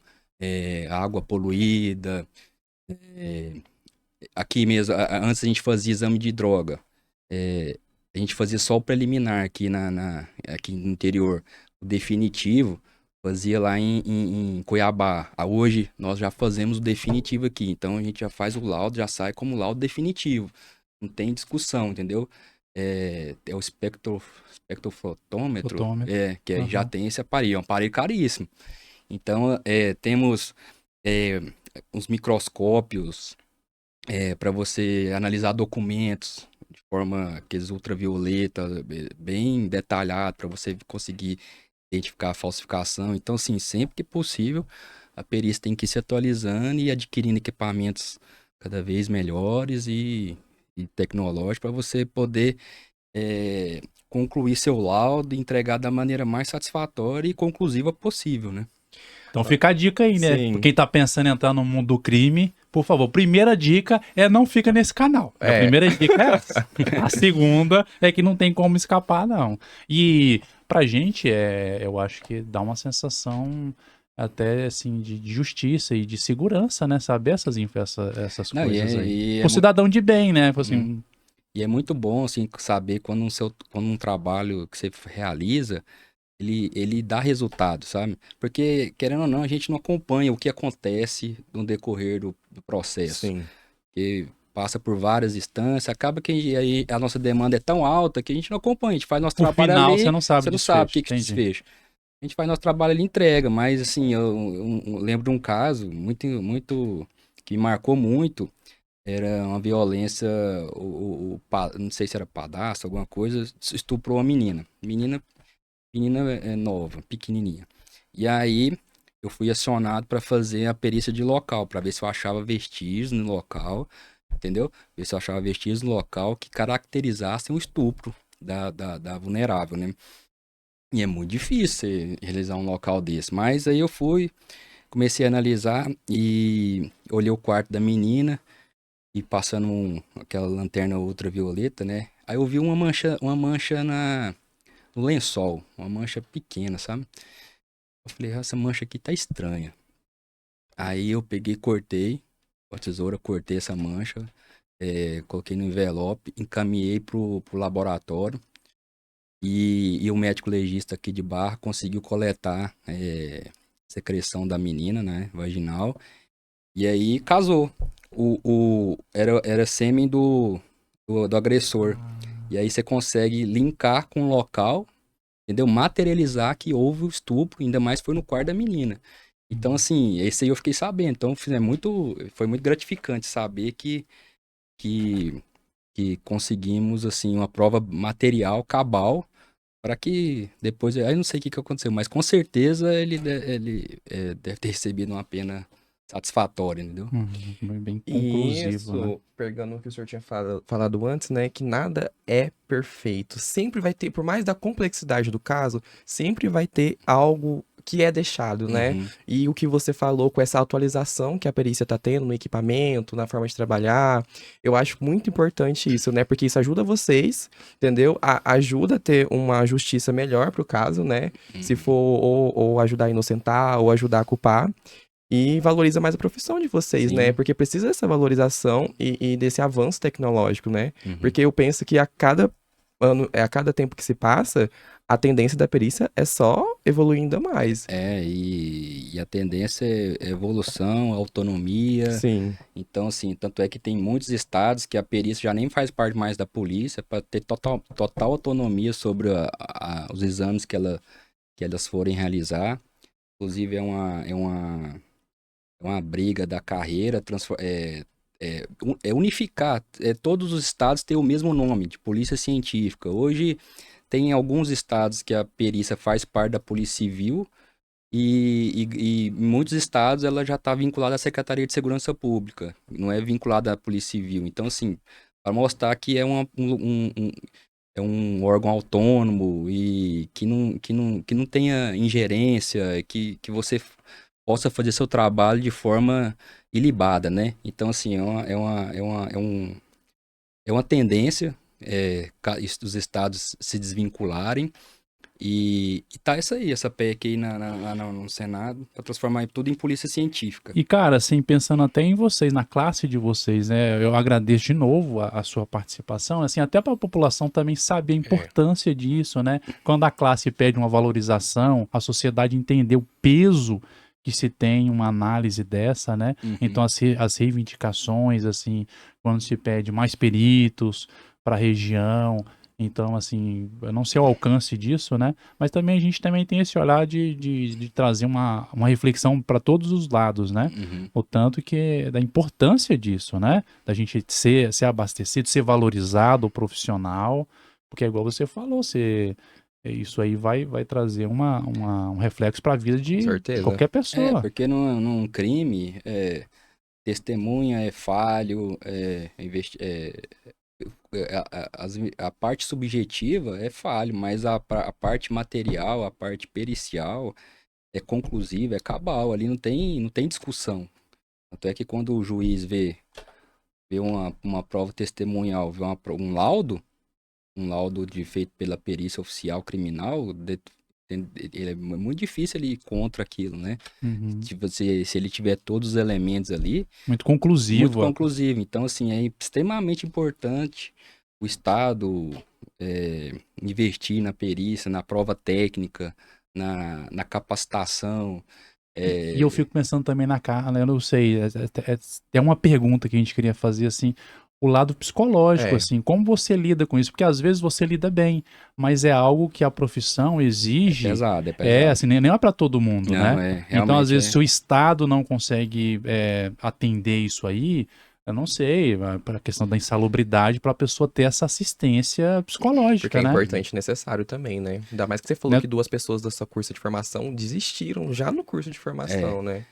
água poluída. É, aqui mesmo, antes a gente fazia exame de droga. A gente fazia só o preliminar aqui no interior. O definitivo fazia lá em Cuiabá. Hoje nós já fazemos o definitivo aqui. Então a gente já faz o laudo, já sai como laudo definitivo. Não tem discussão, entendeu? É o espectrofotômetro, Fotômetro. já Aham. tem esse aparelho, é um aparelho caríssimo. Então temos uns microscópios para você analisar documentos de forma aqueles ultravioleta, bem detalhado, para você conseguir identificar a falsificação. Então, assim, sempre que possível, a perícia tem que ir se atualizando e adquirindo equipamentos cada vez melhores e e tecnológico para você poder concluir seu laudo e entregar da maneira mais satisfatória e conclusiva possível, né? Então fica a dica aí, né? Sim. Quem tá pensando em entrar no mundo do crime, por favor, primeira dica é não fica nesse canal. A primeira dica é essa. A segunda é que não tem como escapar, não. E pra gente, eu acho que dá uma sensação até, assim, de justiça e de segurança, né? Saber essas Não, coisas aí. O cidadão de bem, né? Assim, E é muito bom, assim, saber quando um trabalho que você realiza, ele dá resultado, sabe? Porque, querendo ou não, a gente não acompanha o que acontece no decorrer do processo. Sim. Porque passa por várias instâncias, acaba que aí a nossa demanda é tão alta que a gente não acompanha, a gente faz nosso por trabalho final, ali, você não sabe você não desfecho, sabe o que entendi. desfecha. A gente faz nosso trabalho ali e entrega, mas assim, eu lembro de um caso muito que marcou muito, era uma violência, não sei se era padrasto, alguma coisa, estuprou uma menina nova, pequenininha. E aí eu fui acionado para fazer a perícia de local, para ver se eu achava vestígios no local, entendeu? Ver se eu achava vestígios no local que caracterizassem o estupro da vulnerável, né? E é muito difícil você realizar um local desse. Mas aí eu fui, comecei a analisar e olhei o quarto da menina e passando aquela lanterna ultravioleta, né? Aí eu vi uma mancha no lençol, uma mancha pequena, sabe? Eu falei, essa mancha aqui tá estranha. Aí eu peguei, cortei com a tesoura, cortei essa mancha, coloquei no envelope, encaminhei pro laboratório. E o médico legista aqui de Barra conseguiu coletar secreção da menina, né, vaginal. E aí casou. Era sêmen do agressor. E aí você consegue linkar com o local, entendeu? Materializar que houve o estupro, ainda mais foi no quarto da menina. Então, assim, esse aí eu fiquei sabendo. Então, foi muito gratificante saber que conseguimos, assim, uma prova material, cabal, para que depois, aí não sei o que aconteceu, mas com certeza ele deve ter recebido uma pena satisfatória, entendeu? Bem E conclusivo, né? isso, pegando o que o senhor tinha falado antes, né, que nada é perfeito. Sempre vai ter, por mais da complexidade do caso, sempre vai ter algo que é deixado, né? Uhum. E o que você falou com essa atualização que a perícia tá tendo no equipamento, na forma de trabalhar, eu acho muito importante isso, né? Porque isso ajuda vocês, entendeu? Ajuda a ter uma justiça melhor pro caso, né? Se for ou ajudar a inocentar ou ajudar a culpar. E valoriza mais a profissão de vocês, né? Sim. Porque precisa dessa valorização e desse avanço tecnológico, né? Uhum. Porque eu penso que a cada ano, a cada tempo que se passa, a tendência da perícia é só evoluir ainda mais. E a tendência é evolução, autonomia. Sim, Então, assim, tanto é que tem muitos estados que a perícia já nem faz parte mais da polícia para ter total autonomia sobre os exames que elas forem realizar. Inclusive, é uma briga da carreira, unificar, todos os estados têm o mesmo nome, de polícia científica. Hoje tem alguns estados que a perícia faz parte da Polícia Civil e em muitos estados ela já está vinculada à Secretaria de Segurança Pública, não é vinculada à Polícia Civil. Então, assim, para mostrar que é um órgão autônomo e que não tenha ingerência, que você possa fazer seu trabalho de forma ilibada, né? Então, assim, é uma tendência os estados se desvincularem e tá essa PEC aí no Senado para transformar tudo em polícia científica. E, cara, assim, pensando até em vocês, na classe de vocês, né? Eu agradeço de novo a sua participação, assim, até para a população também saber a importância disso, né? Quando a classe pede uma valorização, a sociedade entender o peso que se tem uma análise dessa, né? Uhum. Então, as reivindicações, assim, quando se pede mais peritos para a região. Então, assim, eu não sei o alcance disso, né? Mas também a gente também tem esse olhar de trazer uma reflexão para todos os lados, né? Uhum. O tanto que da importância disso, né? Da gente ser abastecido, ser valorizado, o profissional, porque é igual você falou, isso aí vai trazer um reflexo para a vida com de certeza. qualquer pessoa. Porque num crime, testemunha é falho, a parte subjetiva é falha, mas a parte material, a parte pericial é conclusiva, é cabal, ali não tem discussão. Tanto é que quando o juiz vê uma prova testemunhal, vê um laudo feito pela perícia oficial criminal, é muito difícil ele ir contra aquilo, né? Uhum. Se ele tiver todos os elementos ali... Muito conclusivo. Muito conclusivo. Então, assim, é extremamente importante o Estado investir na perícia, na prova técnica, na capacitação. E eu fico pensando também eu não sei, é uma pergunta que a gente queria fazer, assim, o lado psicológico, assim, como você lida com isso? Porque às vezes você lida bem, mas é algo que a profissão exige. É pesado. Assim, nem é para todo mundo, não, né? Então, às vezes, se o Estado não consegue atender isso aí, eu não sei, para a questão da insalubridade, para a pessoa ter essa assistência psicológica, porque né? é importante e necessário também, né? Ainda mais que você falou que 2 pessoas da sua curso de formação desistiram já no curso de formação, né?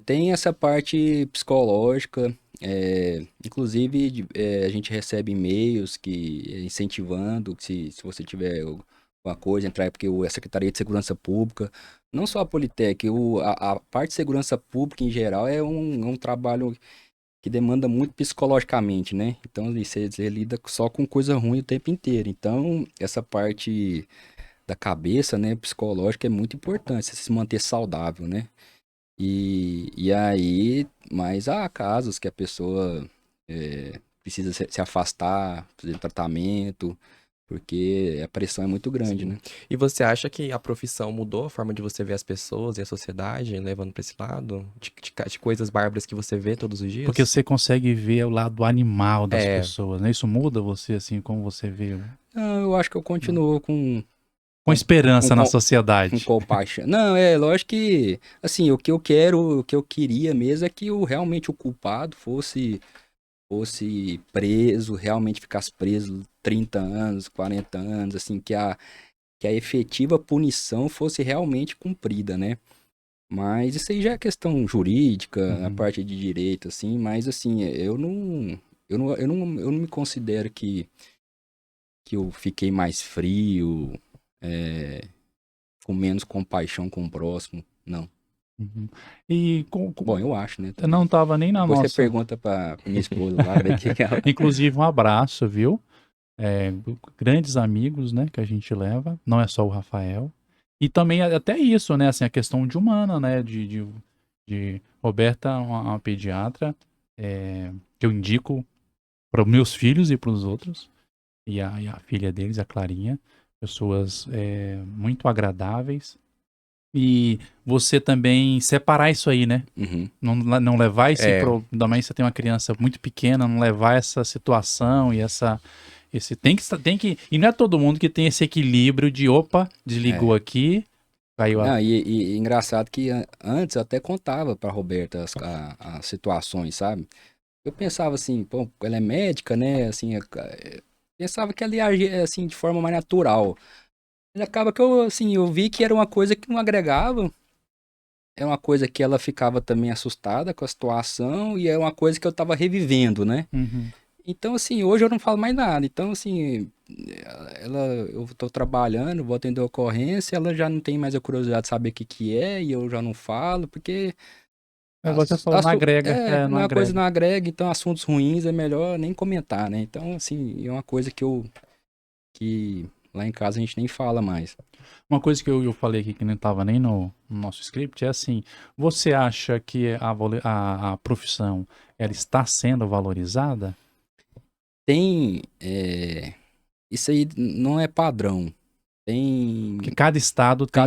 Tem essa parte psicológica, inclusive a gente recebe e-mails incentivando que se você tiver alguma coisa, entrar, porque a Secretaria de Segurança Pública, não só a Politec, a parte de segurança pública em geral é um trabalho que demanda muito psicologicamente, né? Então você lida só com coisa ruim o tempo inteiro. Então essa parte da cabeça, né, psicológica é muito importante, você se manter saudável, né? E aí, mas há casos que a pessoa precisa se afastar, precisa de tratamento, porque a pressão é muito grande, né? E você acha que a profissão mudou a forma de você ver as pessoas e a sociedade, levando pra esse lado? De coisas bárbaras que você vê todos os dias? Porque você consegue ver o lado animal das pessoas, né? Isso muda você, assim, como você vê? Não, eu acho que eu continuo com esperança na sociedade. Com compaixão. Não, lógico que, assim, o que eu queria mesmo é que realmente o culpado fosse preso, realmente ficasse preso 30 anos, 40 anos, assim, que a efetiva punição fosse realmente cumprida, né? Mas isso aí já é questão jurídica, a parte de direito, assim, mas assim, eu não me considero que eu fiquei mais frio, com menos compaixão com o próximo, não. Uhum. Bom, eu acho, né? Eu não tava nem na Depois nossa... você pergunta pra minha esposa lá, ver que ela... Inclusive, um abraço, viu? Grandes amigos, né, que a gente leva, não é só o Rafael. E também até isso, né, assim, a questão de humana, né, de Roberta, uma pediatra, que eu indico para os meus filhos e para os outros, e a filha deles, a Clarinha, pessoas muito agradáveis. E você também separar isso aí, né? Uhum. Não levar esse problema. Também você tem uma criança muito pequena, não levar essa situação e tem que. E não é todo mundo que tem esse equilíbrio de opa, desligou aqui, caiu a. Não, e engraçado que antes eu até contava pra Roberta as situações, sabe? Eu pensava assim, pô, ela é médica, né? Assim, pensava que ela ia agir assim de forma mais natural. Mas acaba que eu vi que era uma coisa que não agregava. É uma coisa que ela ficava também assustada com a situação e é uma coisa que eu tava revivendo, né? Uhum. Então, assim, hoje eu não falo mais nada. Então, assim, eu tô trabalhando, vou atender a ocorrência, ela já não tem mais a curiosidade de saber o que é e eu já não falo, porque... Você falou, não agrega. Não coisa não agrega, então assuntos ruins é melhor nem comentar, né? Então, assim, é uma coisa que lá em casa a gente nem fala mais. Uma coisa que eu falei aqui que não estava nem no nosso script é assim, você acha que a profissão ela está sendo valorizada? Tem, isso aí não é padrão. Porque cada estado tem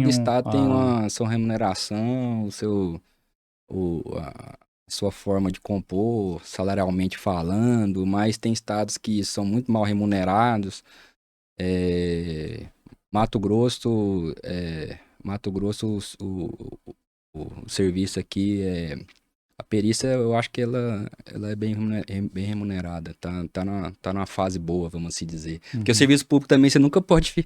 a sua remuneração, a sua forma de compor, salarialmente falando, mas tem estados que são muito mal remunerados. Mato Grosso, o serviço aqui a perícia, eu acho que ela é bem remunerada, tá numa fase boa, vamos assim dizer. Porque o serviço público também você nunca pode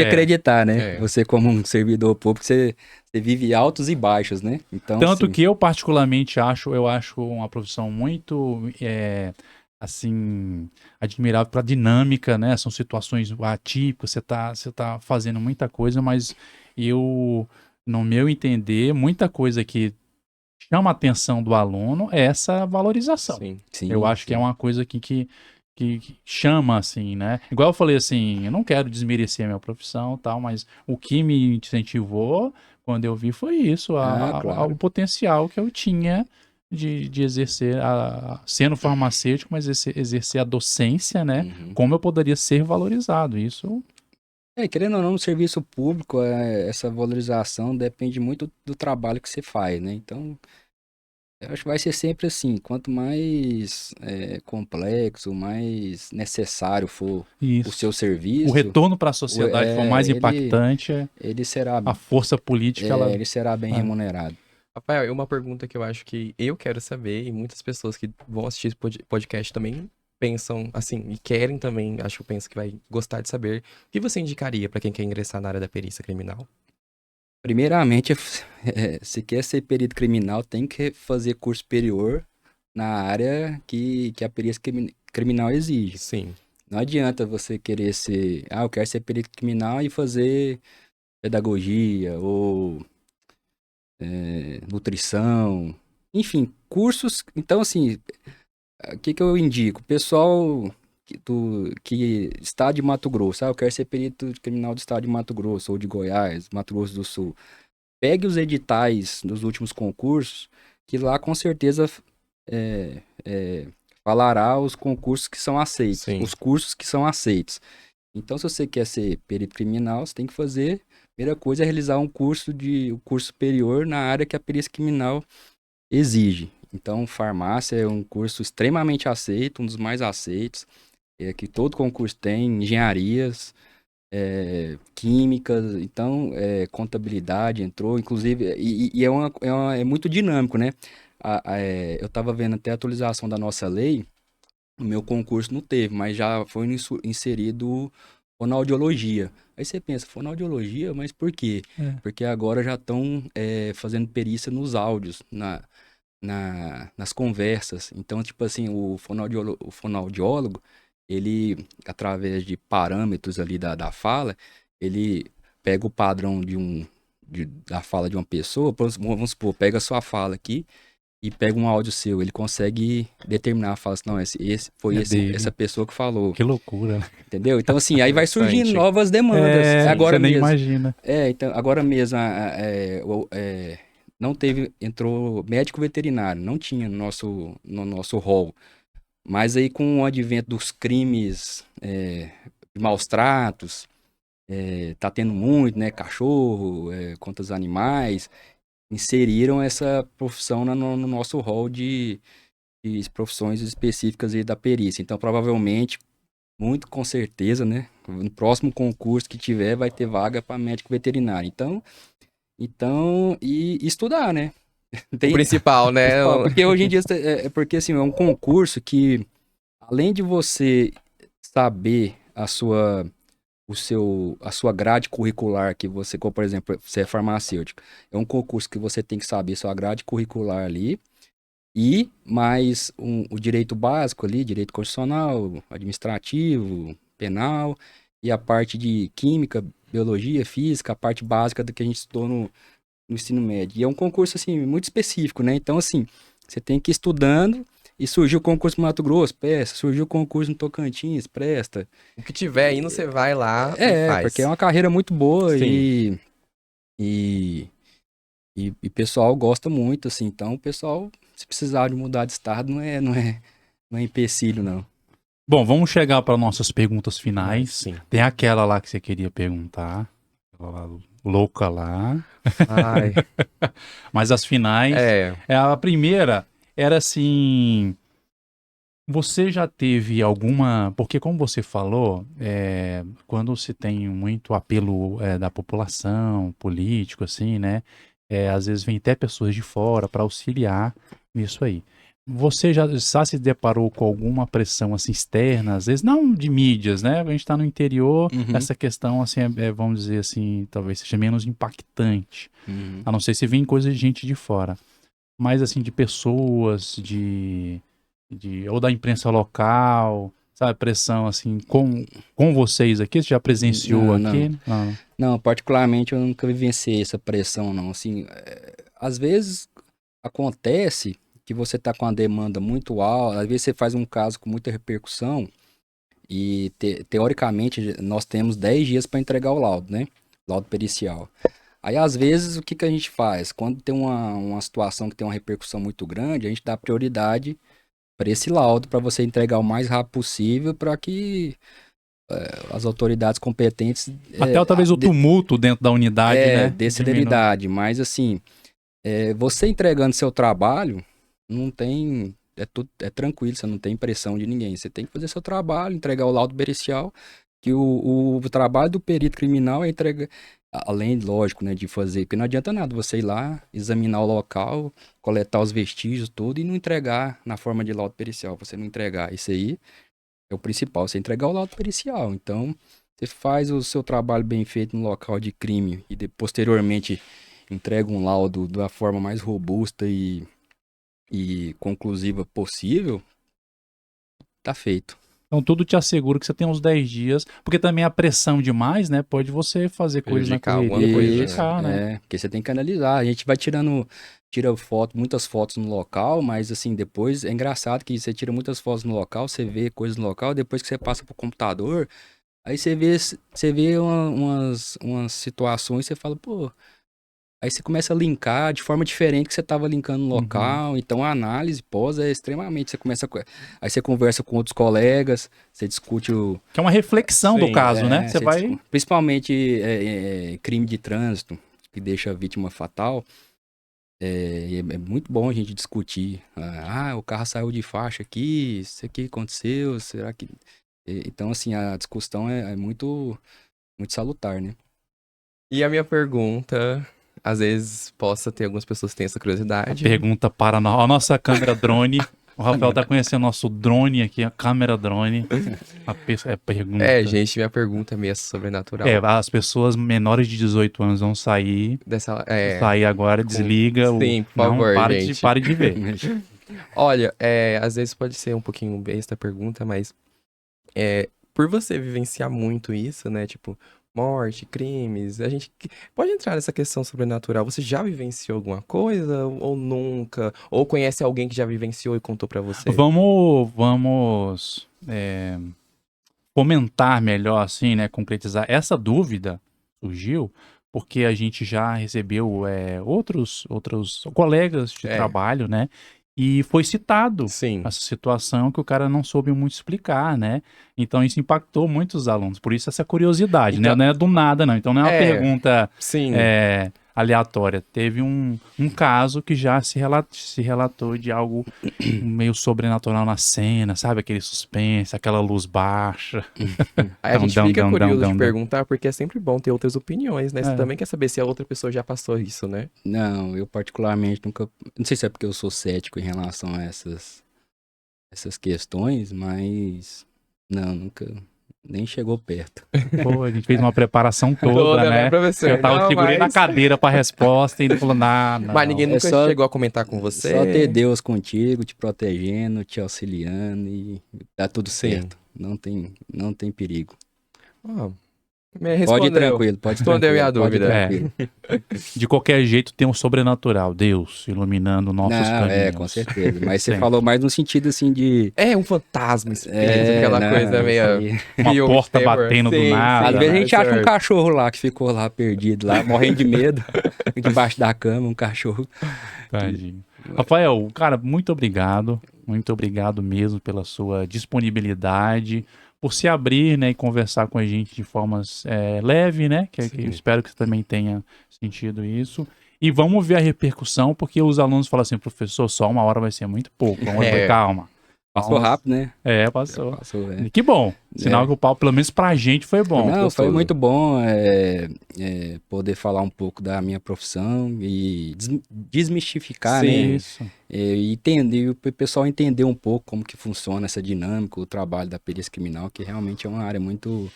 acreditar, né? Você como um servidor público, você vive altos e baixos, né? Então, tanto assim, que eu particularmente eu acho uma profissão muito assim, admirável para a dinâmica, né? São situações atípicas, você tá fazendo muita coisa, mas eu, no meu entender, muita coisa que chama a atenção do aluno é essa valorização. Sim. Eu Sim, acho que é uma coisa que chama, assim, né? Igual eu falei assim, eu não quero desmerecer a minha profissão e tal, mas o que me incentivou quando eu vi foi isso, claro. o potencial que eu tinha de exercer, sendo farmacêutico, mas exercer a docência, né? Uhum. Como eu poderia ser valorizado. Isso, Querendo ou não, no serviço público, essa valorização depende muito do trabalho que você faz, né? Então, eu acho que vai ser sempre assim, quanto mais complexo, mais necessário for o isso. seu O serviço, retorno para a sociedade for mais ele, impactante, ele será, a força política, ela... ele será bem é. remunerado. Rafael, e uma pergunta que eu acho que eu quero saber, e muitas pessoas que vão assistir esse podcast também pensam assim, e querem também, acho que eu penso que vai gostar de saber. O que você indicaria para quem quer ingressar na área da perícia criminal? Primeiramente, se quer ser perito criminal, tem que fazer curso superior na área que a perícia criminal exige. Sim. Não adianta você querer ser, eu quero ser perito criminal e fazer pedagogia ou nutrição, enfim, cursos. Então, assim, o que eu indico? O pessoal que está de Mato Grosso, eu quero ser perito criminal do estado de Mato Grosso ou de Goiás, Mato Grosso do Sul. Pegue os editais dos últimos concursos, que lá com certeza é, é, falará os concursos que são aceitos, Sim. os cursos que são aceitos. Então, se você quer ser perito criminal, você tem que fazer, a primeira coisa é realizar um curso superior na área que a perícia criminal exige. Então, farmácia é um curso extremamente aceito, um dos mais aceitos, que todo concurso tem, engenharias, químicas, então, contabilidade entrou, inclusive, e é muito dinâmico, né? Eu estava vendo até a atualização da nossa lei, o meu concurso não teve, mas já foi inserido fonoaudiologia. Aí você pensa, fonoaudiologia, mas por quê? É. Porque agora já estão fazendo perícia nos áudios, nas conversas. Então, tipo assim, o fonoaudiólogo, ele, através de parâmetros ali da fala, ele pega o padrão da fala de uma pessoa, vamos supor, pega a sua fala aqui, e pega um áudio seu, ele consegue determinar, fala assim, não, foi É dele. essa pessoa que falou, Que loucura, né? entendeu? Então, assim, aí vai surgindo Interessante. novas demandas. Agora você nem mesmo. imagina. Então, agora mesmo, não teve, entrou médico veterinário, não tinha no nosso rol. Mas aí com o advento dos crimes, de maus tratos, tá tendo muito, né, cachorro, contra os animais, inseriram essa profissão no nosso rol de profissões específicas aí da perícia. Então, provavelmente, muito com certeza, né? No próximo concurso que tiver, vai ter vaga para médico veterinário. E estudar, né? O principal, né? Porque hoje em dia, porque assim, é um concurso que, além de você saber a sua grade curricular que você, como por exemplo, você é farmacêutico, é um concurso que você tem que saber sua grade curricular ali e mais o direito básico ali, direito constitucional, administrativo, penal e a parte de química, biologia, física, a parte básica do que a gente estudou no ensino médio. E é um concurso assim muito específico, né? Então assim, você tem que ir estudando. E surgiu o concurso no Mato Grosso, presta. Surgiu o concurso no Tocantins, presta. O que tiver indo, você vai lá e faz. Porque é uma carreira muito boa Sim. e pessoal gosta muito, assim. Então, o pessoal, se precisar de mudar de estado, não é empecilho, não. Bom, vamos chegar para nossas perguntas finais. Sim. Tem aquela lá que você queria perguntar. Aquela louca lá. Ai. Mas as finais. A primeira era assim. Você já teve alguma. Porque, como você falou, quando se tem muito apelo da população, político, assim, né? Às vezes vem até pessoas de fora para auxiliar nisso aí. Você já se deparou com alguma pressão assim externa, às vezes não de mídias, né? A gente está no interior, essa questão assim, vamos dizer assim, talvez seja menos impactante. A não ser se vem coisa de gente de fora. Mas assim, de pessoas, de ou da imprensa local, sabe, pressão assim, com vocês aqui? Você já presenciou aqui? Não, particularmente eu nunca vivenciei essa pressão, não. Assim, às vezes acontece que você tá com uma demanda muito alta, às vezes você faz um caso com muita repercussão e, teoricamente, nós temos 10 dias para entregar o laudo, né? Laudo pericial. Aí, às vezes, o que a gente faz? Quando tem uma situação que tem uma repercussão muito grande, a gente dá prioridade para esse laudo, para você entregar o mais rápido possível, para que as autoridades competentes... Até talvez o tumulto dentro da unidade, né? Dê celeridade, mas assim, você entregando seu trabalho, não tem... É tranquilo, você não tem pressão de ninguém. Você tem que fazer seu trabalho, entregar o laudo pericial, que o trabalho do perito criminal é entregar, além, lógico, né, de fazer, porque não adianta nada você ir lá, examinar o local, coletar os vestígios, tudo, e não entregar na forma de laudo pericial. Você não entregar isso aí, é o principal, você entregar o laudo pericial. Então, você faz o seu trabalho bem feito no local de crime e posteriormente entrega um laudo da forma mais robusta e conclusiva possível, tá feito. Então tudo te assegura que você tem uns 10 dias, porque também a pressão demais, né, pode você fazer coisas na correria, prejudicar, né? Porque você tem que analisar, a gente vai tira foto, muitas fotos no local, mas assim, depois é engraçado que você tira muitas fotos no local, você vê coisas no local, depois que você passa pro computador, aí você vê umas situações e você fala, pô, aí você começa a linkar de forma diferente que você estava linkando no local. Então a análise pós é extremamente. Aí você conversa com outros colegas, você discute o. Que é uma reflexão do caso, né? Você vai. Principalmente crime de trânsito, que deixa a vítima fatal. É muito bom a gente discutir. O carro saiu de faixa aqui, isso aqui aconteceu, será que. Então, assim, a discussão é muito, muito salutar, né? E a minha pergunta. Às vezes possa ter algumas pessoas que têm essa curiosidade. A pergunta para a nossa câmera drone. O Rafael tá conhecendo o nosso drone aqui, a câmera drone. A pergunta. Gente, minha pergunta é meio sobrenatural. As pessoas menores de 18 anos vão sair. Sair agora, desliga. Sim, por favor, gente. Pare de ver. Olha, às vezes pode ser um pouquinho besta a pergunta, mas por você vivenciar muito isso, né? Tipo, morte, crimes, a gente pode entrar nessa questão sobrenatural. Você já vivenciou alguma coisa ou nunca? Ou conhece alguém que já vivenciou e contou pra você? Vamos comentar melhor, assim, né? Concretizar. Essa dúvida surgiu porque a gente já recebeu outros colegas de trabalho, né? E foi citado essa situação que o cara não soube muito explicar, né? Então isso impactou muitos alunos. Por isso essa curiosidade, então, né? Não é do nada, não. Então não é uma pergunta aleatória. Teve um caso que já se relatou de algo meio sobrenatural na cena, sabe? Aquele suspense, aquela luz baixa. Aí a gente fica curioso de perguntar, porque é sempre bom ter outras opiniões, né? Você também quer saber se a outra pessoa já passou isso, né? Não, eu particularmente nunca... Não sei se é porque eu sou cético em relação a essas questões, mas... Não, nunca... Nem chegou perto. Pô, a gente fez uma preparação toda, né? Professor? Eu segurei na cadeira pra resposta e ele falou, nada. Mas ninguém nunca chegou a comentar com você? Só ter Deus contigo, te protegendo, te auxiliando e dá tudo certo. Não tem perigo. Pode ir tranquilo, pode responder minha dúvida. De qualquer jeito tem um sobrenatural, Deus iluminando nossos caminhos. Com certeza. Mas você falou mais no sentido assim de... um fantasma, aquela coisa meio... Uma porta batendo do nada. Às vezes a gente acha um cachorro lá que ficou lá perdido, lá morrendo de medo, debaixo da cama, um cachorro. Tadinho. Rafael, cara, muito obrigado mesmo pela sua disponibilidade, por se abrir, né, e conversar com a gente de formas leve, né, que eu espero que você também tenha sentido isso. E vamos ver a repercussão, porque os alunos falam assim, professor, só 1 hora vai ser muito pouco, vamos ver, calma. Passou rápido, né? Passou. Que bom. Sinal que o papo, pelo menos pra gente, foi bom. Não, foi muito bom poder falar um pouco da minha profissão e desmistificar, né? Isso. E entender, o pessoal entender um pouco como que funciona essa dinâmica, o trabalho da perícia criminal, que realmente é uma área muito,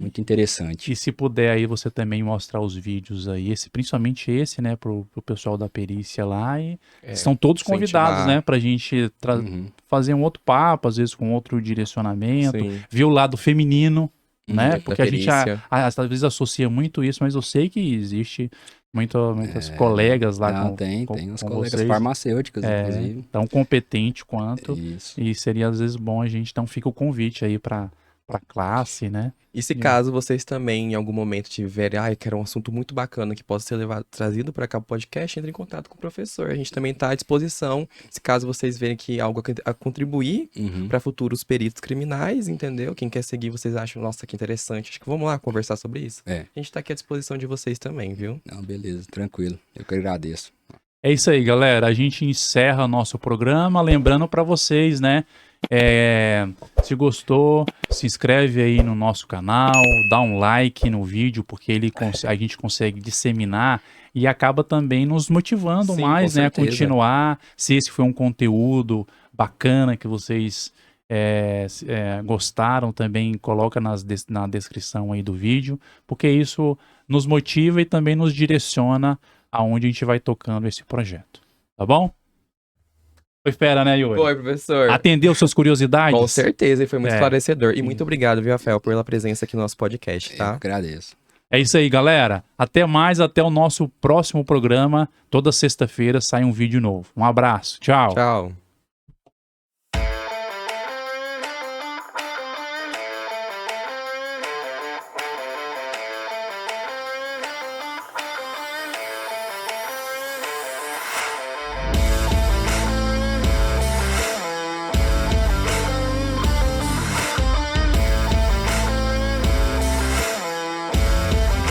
muito interessante. E se puder aí você também mostrar os vídeos aí, principalmente esse, né, pro pessoal da perícia lá. E estão todos convidados, né, pra gente fazer um outro papo, às vezes com outro direcionamento, ver o lado feminino, né, porque a gente às vezes associa muito isso, mas eu sei que existe muitas colegas lá tem uns colegas farmacêuticas, inclusive. Tão competente quanto. E seria às vezes bom a gente, então fica o convite aí pra classe, né? E se caso vocês também, em algum momento, tiverem, eu quero um assunto muito bacana que possa ser trazido para cá pro podcast, entre em contato com o professor. A gente também está à disposição, se caso vocês verem que algo a contribuir para futuros peritos criminais, entendeu? Quem quer seguir, vocês acham, nossa, que interessante. Acho que vamos lá conversar sobre isso. A gente está aqui à disposição de vocês também, viu? Não, beleza, tranquilo. Eu que agradeço. É isso aí, galera. A gente encerra nosso programa, lembrando para vocês, né? Se gostou, se inscreve aí no nosso canal, dá um like no vídeo, porque a gente consegue disseminar e acaba também nos motivando mais, né, a continuar. Se esse foi um conteúdo bacana que vocês gostaram, também coloca na descrição aí do vídeo, porque isso nos motiva e também nos direciona aonde a gente vai tocando esse projeto, tá bom? Foi fera, né, Yuri? Foi, professor. Atendeu suas curiosidades? Com certeza, e foi muito esclarecedor. E muito obrigado, viu, Rafael, pela presença aqui no nosso podcast, tá? Eu agradeço. É isso aí, galera. Até mais, até o nosso próximo programa. Toda sexta-feira sai um vídeo novo. Um abraço. Tchau. Tchau.